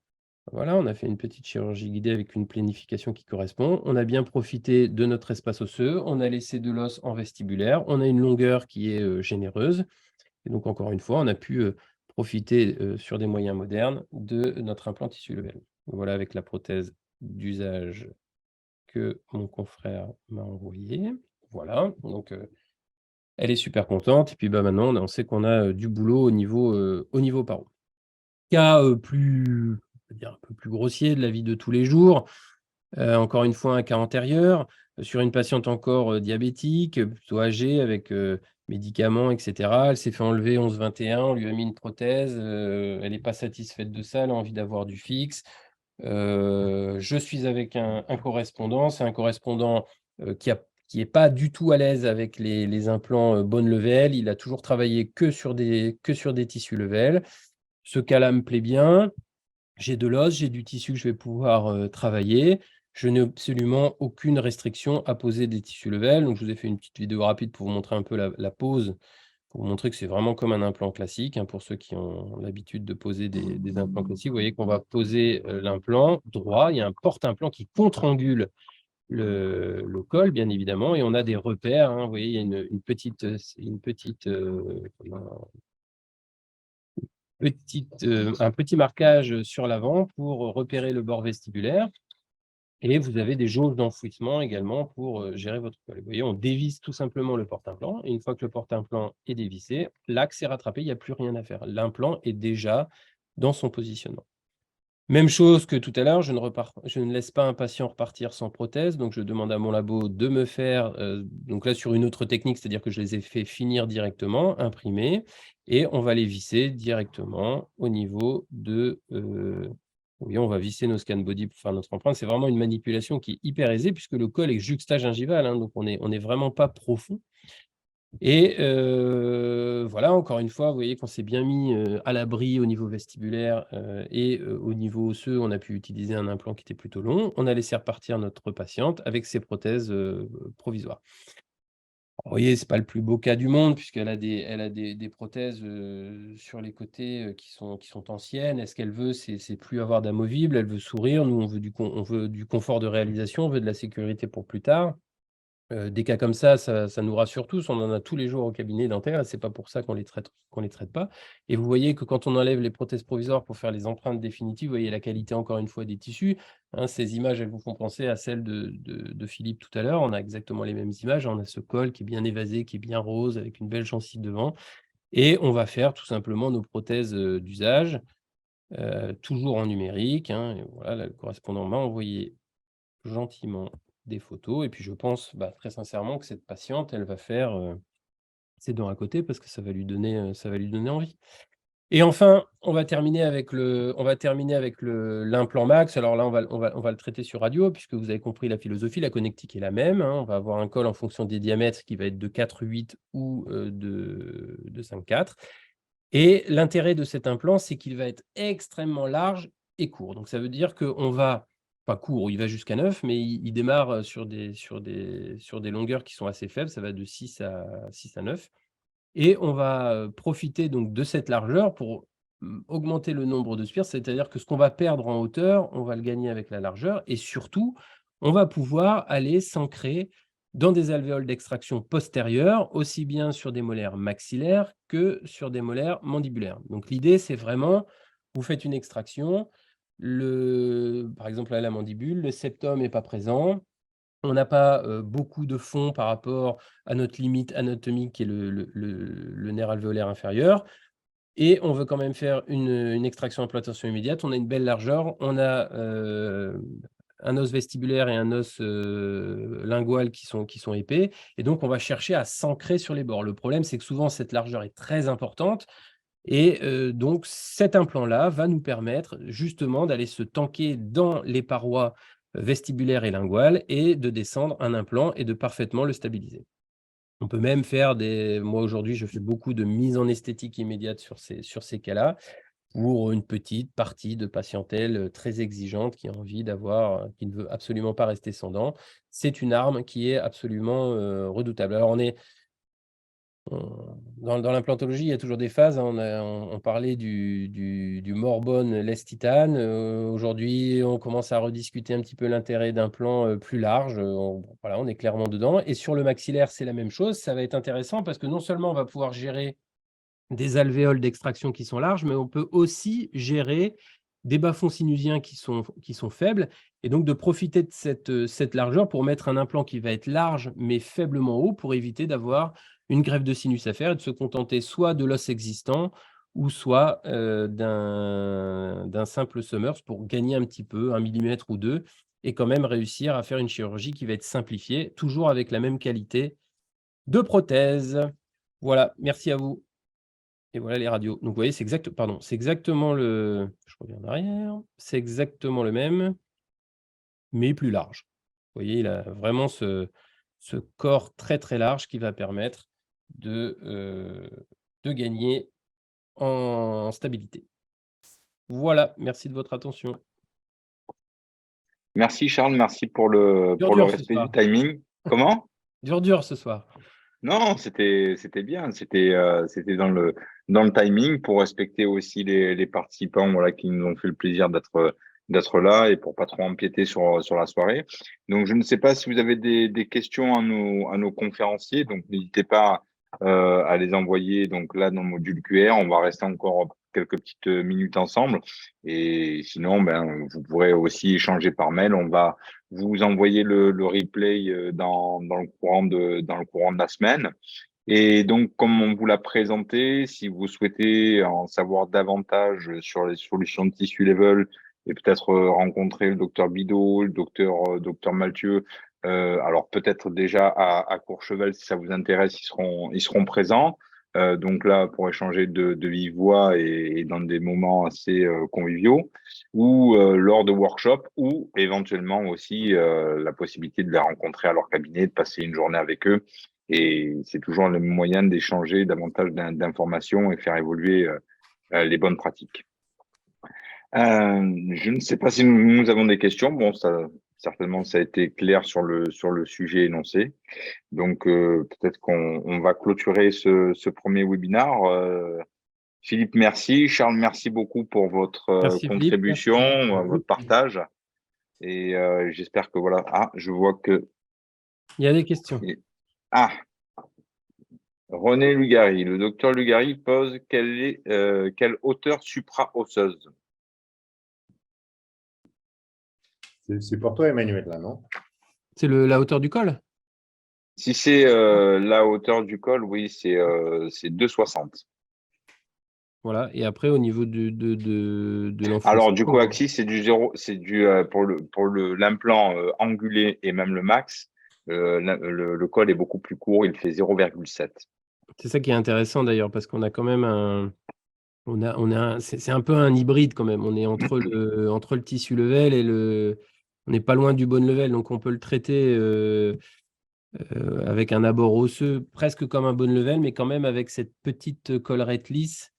voilà, on a fait une petite chirurgie guidée avec une planification qui correspond. On a bien profité de notre espace osseux. On a laissé de l'os en vestibulaire. On a une longueur qui est généreuse. Et donc, encore une fois, on a pu profiter sur des moyens modernes de notre implant tissu level. Voilà, avec la prothèse d'usage que mon confrère m'a envoyée. Voilà, donc elle est super contente. Et puis maintenant, on sait qu'on a du boulot au niveau paro. Cas plus, on peut dire un peu plus grossier de la vie de tous les jours. Encore une fois, un cas antérieur, sur une patiente encore diabétique, plutôt âgée, avec médicaments, etc. Elle s'est fait enlever 11-21, on lui a mis une prothèse, elle n'est pas satisfaite de ça, elle a envie d'avoir du fixe. Je suis avec un correspondant, c'est un correspondant qui n'est pas du tout à l'aise avec les implants bone level, il a toujours travaillé que sur des tissus level. Ce cas-là me plaît bien. J'ai de l'os, j'ai du tissu que je vais pouvoir travailler. Je n'ai absolument aucune restriction à poser des tissus level. Donc, je vous ai fait une petite vidéo rapide pour vous montrer un peu la pose, pour vous montrer que c'est vraiment comme un implant classique. Hein, pour ceux qui ont l'habitude de poser des implants classiques, vous voyez qu'on va poser l'implant droit. Il y a un porte-implant qui contre-angule le col, bien évidemment, et on a des repères. Hein, vous voyez, il y a une petite un petit marquage sur l'avant pour repérer le bord vestibulaire. Et vous avez des jauges d'enfouissement également pour gérer votre col. Vous voyez, on dévisse tout simplement le porte-implant. Et une fois que le porte-implant est dévissé, l'axe est rattrapé, il n'y a plus rien à faire. L'implant est déjà dans son positionnement. Même chose que tout à l'heure, je ne laisse pas un patient repartir sans prothèse, donc je demande à mon labo de me faire, donc là sur une autre technique, c'est-à-dire que je les ai fait finir directement, imprimer, et on va les visser directement au niveau de, oui, on va visser nos scan body pour faire notre empreinte. C'est vraiment une manipulation qui est hyper aisée puisque le col est juxtagingival, hein, donc on est vraiment pas profond. Et voilà, encore une fois, vous voyez qu'on s'est bien mis à l'abri au niveau vestibulaire et au niveau osseux, on a pu utiliser un implant qui était plutôt long. On a laissé repartir notre patiente avec ses prothèses provisoires. Alors, vous voyez, ce n'est pas le plus beau cas du monde puisqu'elle a des prothèses sur les côtés qui sont anciennes. Et ce qu'elle veut, c'est plus avoir d'amovible, elle veut sourire. Nous, on veut du confort de réalisation, on veut de la sécurité pour plus tard. Des cas comme ça nous rassure tous. On en a tous les jours au cabinet dentaire et c'est pas pour ça qu'on les traite pas. Et vous voyez que quand on enlève les prothèses provisoires pour faire les empreintes définitives, vous voyez la qualité encore une fois des tissus, hein. Ces images, elles vous font penser à celles de Philippe tout à l'heure. On a exactement les mêmes images. On a ce col qui est bien évasé, qui est bien rose, avec une belle gencive devant et on va faire tout simplement nos prothèses d'usage, toujours en numérique, hein. Et voilà, là, le correspondant m'a envoyé gentiment des photos et puis je pense, très sincèrement que cette patiente, elle va faire, ses dents à côté parce que ça va lui donner envie. Et enfin, on va terminer avec l'implant max. Alors là, on va le traiter sur radio puisque vous avez compris la philosophie, la connectique est la même, hein. On va avoir un col en fonction des diamètres qui va être de 4,8 ou de 5,4 et l'intérêt de cet implant, c'est qu'il va être extrêmement large et court. Donc ça veut dire qu'on va pas court, il va jusqu'à 9, mais il démarre sur des longueurs qui sont assez faibles, ça va de 6 à 9. Et on va profiter donc de cette largeur pour augmenter le nombre de spires, c'est-à-dire que ce qu'on va perdre en hauteur, on va le gagner avec la largeur, et surtout, on va pouvoir aller s'ancrer dans des alvéoles d'extraction postérieure, aussi bien sur des molaires maxillaires que sur des molaires mandibulaires. Donc l'idée, c'est vraiment, vous faites une extraction, par exemple à la mandibule, le septum n'est pas présent, on n'a pas beaucoup de fond par rapport à notre limite anatomique qui est le nerf alvéolaire inférieur. Et on veut quand même faire une extraction implantation immédiate. On a une belle largeur. On a un os vestibulaire et un os lingual qui sont épais. Et donc, on va chercher à s'ancrer sur les bords. Le problème, c'est que souvent, cette largeur est très importante. Et donc, cet implant-là va nous permettre justement d'aller se tanker dans les parois vestibulaires et linguales et de descendre un implant et de parfaitement le stabiliser. On peut même faire moi aujourd'hui, je fais beaucoup de mise en esthétique immédiate sur ces cas-là, pour une petite partie de patientèle très exigeante qui a envie qui ne veut absolument pas rester sans dents. C'est une arme qui est absolument redoutable. Alors dans l'implantologie, il y a toujours des phases, hein. On parlait du Morbone less titane. Aujourd'hui, on commence à rediscuter un petit peu l'intérêt d'un plan plus large. Voilà, on est clairement dedans. Et sur le maxillaire, c'est la même chose. Ça va être intéressant parce que non seulement on va pouvoir gérer des alvéoles d'extraction qui sont larges, mais on peut aussi gérer des bas-fonds sinusiens qui sont faibles, et donc de profiter de cette largeur pour mettre un implant qui va être large, mais faiblement haut, pour éviter d'avoir une greffe de sinus à faire et de se contenter soit de l'os existant ou soit d'un simple Summers pour gagner un petit peu, 1 millimètre ou 2, et quand même réussir à faire une chirurgie qui va être simplifiée, toujours avec la même qualité de prothèse. Voilà, merci à vous. Et voilà les radios. Donc vous voyez, c'est exactement je reviens en arrière, c'est exactement le même, mais plus large. Vous voyez, il a vraiment ce corps très, très large qui va permettre de gagner en stabilité. Voilà, merci de votre attention. Merci Charles, merci pour le Dur ce respect du soir. timing. Comment? Dur ce soir. Non, c'était bien, c'était dans le timing pour respecter aussi les participants, voilà, qui nous ont fait le plaisir d'être là et pour pas trop empiéter sur la soirée. Donc je ne sais pas si vous avez des questions à nos conférenciers, donc n'hésitez pas à les envoyer donc là dans le module QR. On va rester encore quelques petites minutes ensemble et sinon ben vous pourrez aussi échanger par mail. On va vous envoyer le replay dans le courant de la semaine. Et donc, comme on vous l'a présenté, si vous souhaitez en savoir davantage sur les solutions de Tissue Level et peut-être rencontrer le docteur Bidot, le docteur Malthieu, alors peut-être déjà à Courchevel, si ça vous intéresse, ils seront présents. Donc là, pour échanger de vive voix et dans des moments assez conviviaux, ou lors de workshops, ou éventuellement aussi la possibilité de les rencontrer à leur cabinet, de passer une journée avec eux. Et c'est toujours le moyen d'échanger davantage d'informations et faire évoluer les bonnes pratiques. Je ne sais pas si nous avons des questions. Bon, certainement, ça a été clair sur le sujet énoncé. Donc, peut-être qu'on va clôturer ce premier webinaire. Philippe, merci. Charles, merci beaucoup pour votre Merci Philippe. contribution, Merci. votre partage. Et j'espère que voilà. Ah, je vois que. Il y a des questions. Ah, René Lugari. Le docteur Lugari pose quelle hauteur supra-osseuse? C'est pour toi, Emmanuel, là, non? C'est la hauteur du col? Si c'est la hauteur du col, oui, c'est 2,60. Voilà. Et après, au niveau de l'enfoncement. Alors, du coaxis, c'est du zéro, c'est pour l'implant angulé et même le max, le col est beaucoup plus court, il fait 0,7. C'est ça qui est intéressant d'ailleurs, parce qu'on a quand même c'est un peu un hybride quand même. On est entre le tissu level et on n'est pas loin du bone level, donc on peut le traiter avec un abord osseux, presque comme un bone level, mais quand même avec cette petite collerette lisse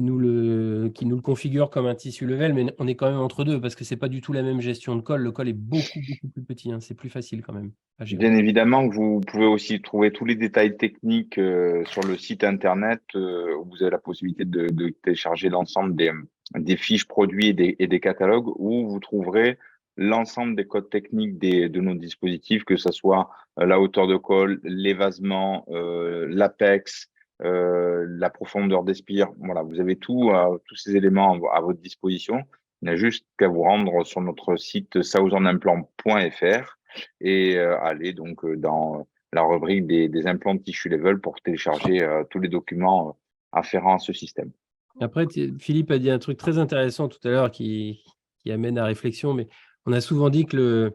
nous le configure comme un tissu level, mais on est quand même entre deux parce que c'est pas du tout la même gestion de colle. Le col est beaucoup, beaucoup plus petit, hein. C'est plus facile quand même à gérer. Bien évidemment que vous pouvez aussi trouver tous les détails techniques sur le site internet où vous avez la possibilité de télécharger l'ensemble des fiches produits et des catalogues où vous trouverez l'ensemble des codes techniques de nos dispositifs, que ce soit la hauteur de colle, l'évasement, l'apex, la profondeur des spires. Voilà, vous avez tous ces éléments à votre disposition. Il n'y a juste qu'à vous rendre sur notre site southernImplant.fr et aller donc dans la rubrique des implants de tissu level pour télécharger tous les documents afférents à ce système. Après, Philippe a dit un truc très intéressant tout à l'heure qui amène à réflexion, mais on a souvent dit que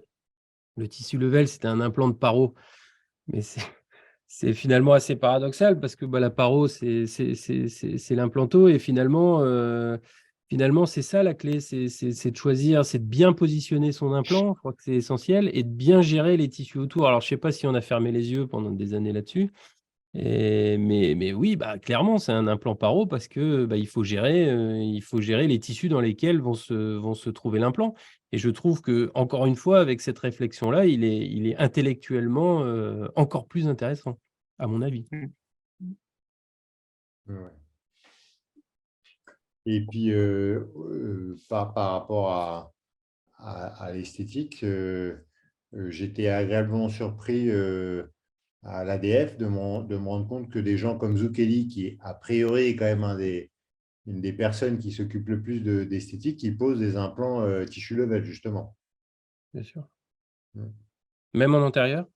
le tissu level, c'était un implant de paro. Mais c'est finalement assez paradoxal parce que la paro, c'est l'implanto et finalement, c'est ça la clé, c'est de choisir, c'est de bien positionner son implant, je crois que c'est essentiel, et de bien gérer les tissus autour. Alors, je ne sais pas si on a fermé les yeux pendant des années là-dessus, mais oui, clairement, c'est un implant paro parce que il faut gérer les tissus dans lesquels vont se trouver l'implant. Et je trouve que, encore une fois, avec cette réflexion-là, il est intellectuellement encore plus intéressant, à mon avis. Ouais. Et puis, par rapport à l'esthétique, j'étais agréablement surpris à l'ADF de me rendre compte que des gens comme Zoukeli, qui a priori est quand même une des personnes qui s'occupe le plus d'esthétique, qui pose des implants tissu level, justement. Bien sûr. Ouais. Même en antérieur?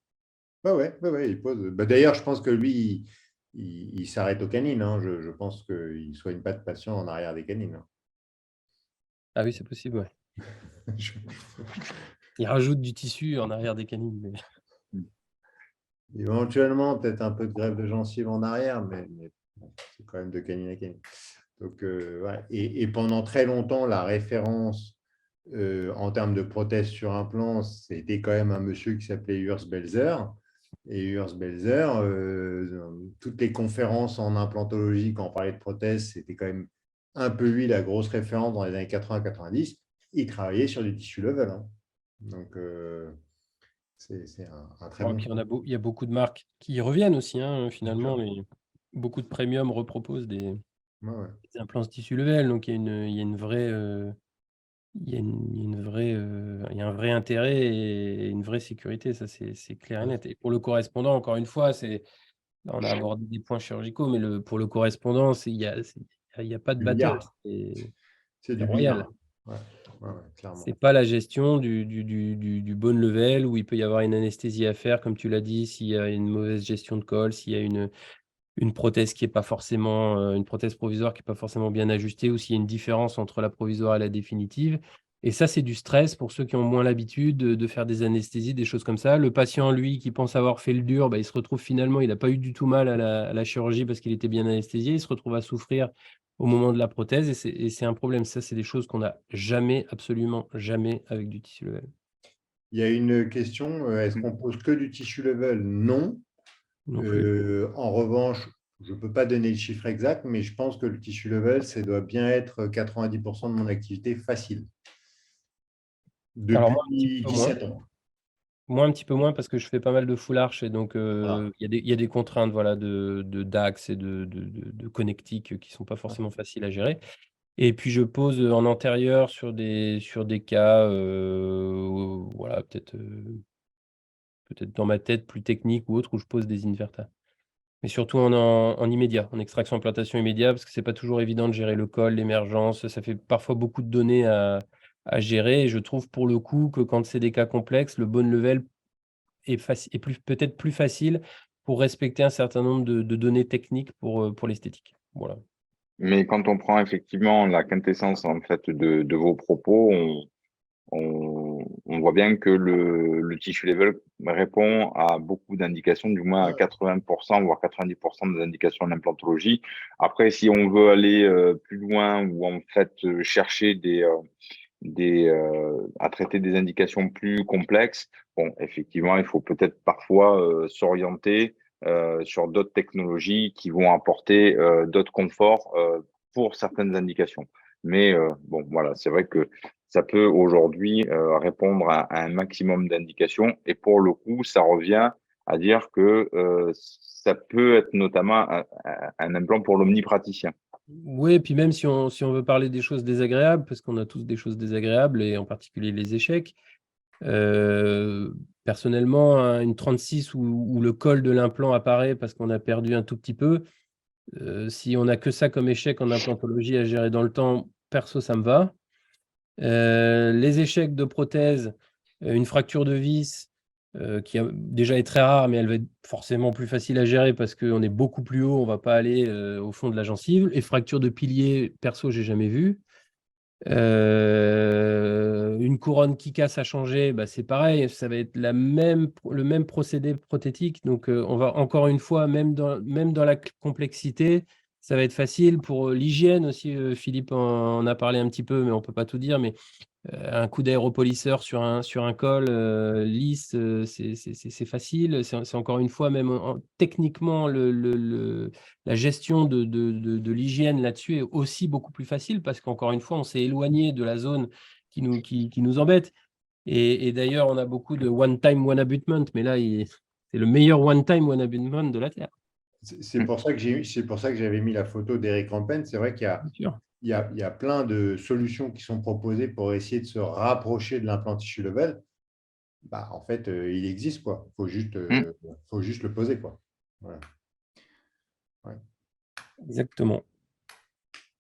Ouais, il pose. D'ailleurs, je pense que lui, il s'arrête aux canines, hein. Je pense qu'il ne soigne pas de patient en arrière des canines, hein. Ah oui, c'est possible, ouais. Je- Il rajoute du tissu en arrière des canines. Éventuellement, peut-être un peu de greffe de gencive en arrière, mais c'est quand même de canine à canine. Donc, ouais. Et pendant très longtemps, la référence en termes de prothèse sur implant, c'était quand même un monsieur qui s'appelait Urs Belzer. Et Urs Belzer, toutes les conférences en implantologie, quand on parlait de prothèse, c'était quand même un peu lui la grosse référence dans les années 80-90. Il travaillait sur du tissu level, hein. Donc, c'est un très bon Puis point. il y a beaucoup de marques qui y reviennent aussi, hein, Bien finalement. sûr. Beaucoup de premium reproposent des Ouais. implants tissu level, donc il y a une vraie, il y a un vrai intérêt et une vraie sécurité, ça c'est clair et net. Et pour le correspondant, encore une fois, là on a abordé des points chirurgicaux, mais pour le correspondant, il y a pas de Du bateau, billard. c'est C'est du royal. billard. Ouais, clairement. C'est pas la gestion du bone level où il peut y avoir une anesthésie à faire, comme tu l'as dit, s'il y a une mauvaise gestion de colle, s'il y a une prothèse qui est pas forcément une prothèse provisoire qui est pas forcément bien ajustée ou s'il y a une différence entre la provisoire et la définitive. Et ça, c'est du stress pour ceux qui ont moins l'habitude de faire des anesthésies, des choses comme ça. Le patient, lui, qui pense avoir fait le dur, il se retrouve finalement, il n'a pas eu du tout mal à la chirurgie parce qu'il était bien anesthésié. Il se retrouve à souffrir au moment de la prothèse et c'est un problème. Ça, c'est des choses qu'on n'a jamais, absolument jamais avec du tissu level. Il y a une question, est-ce qu'on pose que du tissu level? Non. Non plus. En revanche, je ne peux pas donner le chiffre exact, mais je pense que le tissu level, ça doit bien être 90% de mon activité facile. Alors moi, un petit Depuis peu moins. 17 ans. Moi, un petit peu moins parce que je fais pas mal de full arch et donc Voilà. il y a des contraintes voilà, de d'axe et de connectique qui sont pas forcément faciles à gérer. Et puis je pose en antérieur sur des cas voilà, peut-être dans ma tête plus technique ou autre où je pose des inverters. Mais surtout en immédiat, en extraction implantation immédiat, parce que c'est pas toujours évident de gérer le col, l'émergence. Ça fait parfois beaucoup de données à gérer. Et je trouve pour le coup que quand c'est des cas complexes, le bone level est peut-être plus facile pour respecter un certain nombre de données techniques pour l'esthétique. Voilà. Mais quand on prend effectivement la quintessence en fait de vos propos, on voit bien que le tissue level répond à beaucoup d'indications, du moins à 80%, voire 90% des indications de l'implantologie. Après, si on veut aller plus loin ou en fait chercher à traiter des indications plus complexes, bon, effectivement, il faut peut-être parfois s'orienter sur d'autres technologies qui vont apporter d'autres conforts pour certaines indications. Mais bon, voilà, c'est vrai que ça peut aujourd'hui répondre à un maximum d'indications. Et pour le coup, ça revient à dire que ça peut être notamment un implant pour l'omnipraticien. Oui, et puis même si on veut parler des choses désagréables, parce qu'on a tous des choses désagréables, et en particulier les échecs, personnellement, hein, une 36 où le col de l'implant apparaît parce qu'on a perdu un tout petit peu, si on n'a que ça comme échec en implantologie à gérer dans le temps, perso, ça me va. Les échecs de prothèse, une fracture de vis, qui déjà est très rare, mais elle va être forcément plus facile à gérer parce qu'on est beaucoup plus haut, on ne va pas aller au fond de la gencive. Et fracture de pilier, perso, j'ai jamais vu. Une couronne qui casse à changer, bah, c'est pareil, ça va être le même procédé prothétique. Donc, on va encore une fois, même dans la complexité, ça va être facile. Pour l'hygiène aussi, Philippe en a parlé un petit peu, mais on ne peut pas tout dire. Mais un coup d'aéropolisseur sur un col lisse, c'est facile. C'est encore une fois, même techniquement, la gestion de l'hygiène là-dessus est aussi beaucoup plus facile parce qu'encore une fois, on s'est éloigné de la zone qui nous embête. Et d'ailleurs, on a beaucoup de one-time, one-abutment, mais là, c'est le meilleur one-time, one-abutment de la Terre. C'est pour ça que j'avais mis la photo d'Eric Rampen. C'est vrai qu'il y a, Bien sûr. il y a, il y a plein de solutions qui sont proposées pour essayer de se rapprocher de l'implant tissue level. Bah, en fait, il existe, quoi. Faut juste le poser, quoi. Voilà. Ouais. Exactement.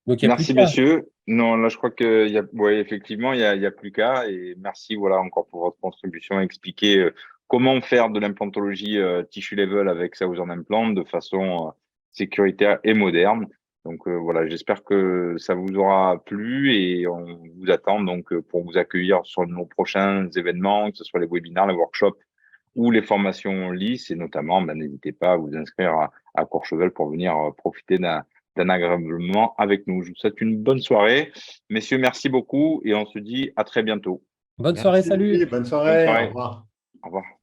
Donc, il n'y a plus Merci, de cas. messieurs. Non, là, je crois que ouais, effectivement, il y a plus qu'à. Et merci, voilà, encore pour votre contribution à expliquer comment faire de l'implantologie tissue level avec Southern Implant de façon sécuritaire et moderne. Donc voilà, j'espère que ça vous aura plu et on vous attend donc pour vous accueillir sur nos prochains événements, que ce soit les webinaires, les workshops ou les formations lisses. Et notamment, ben, n'hésitez pas à vous inscrire à Courchevel pour venir profiter d'un agréable moment avec nous. Je vous souhaite une bonne soirée. Messieurs, merci beaucoup et on se dit à très bientôt. Bonne soirée, Merci, salut. bonne Bonne soirée. Au soirée. revoir. Au revoir.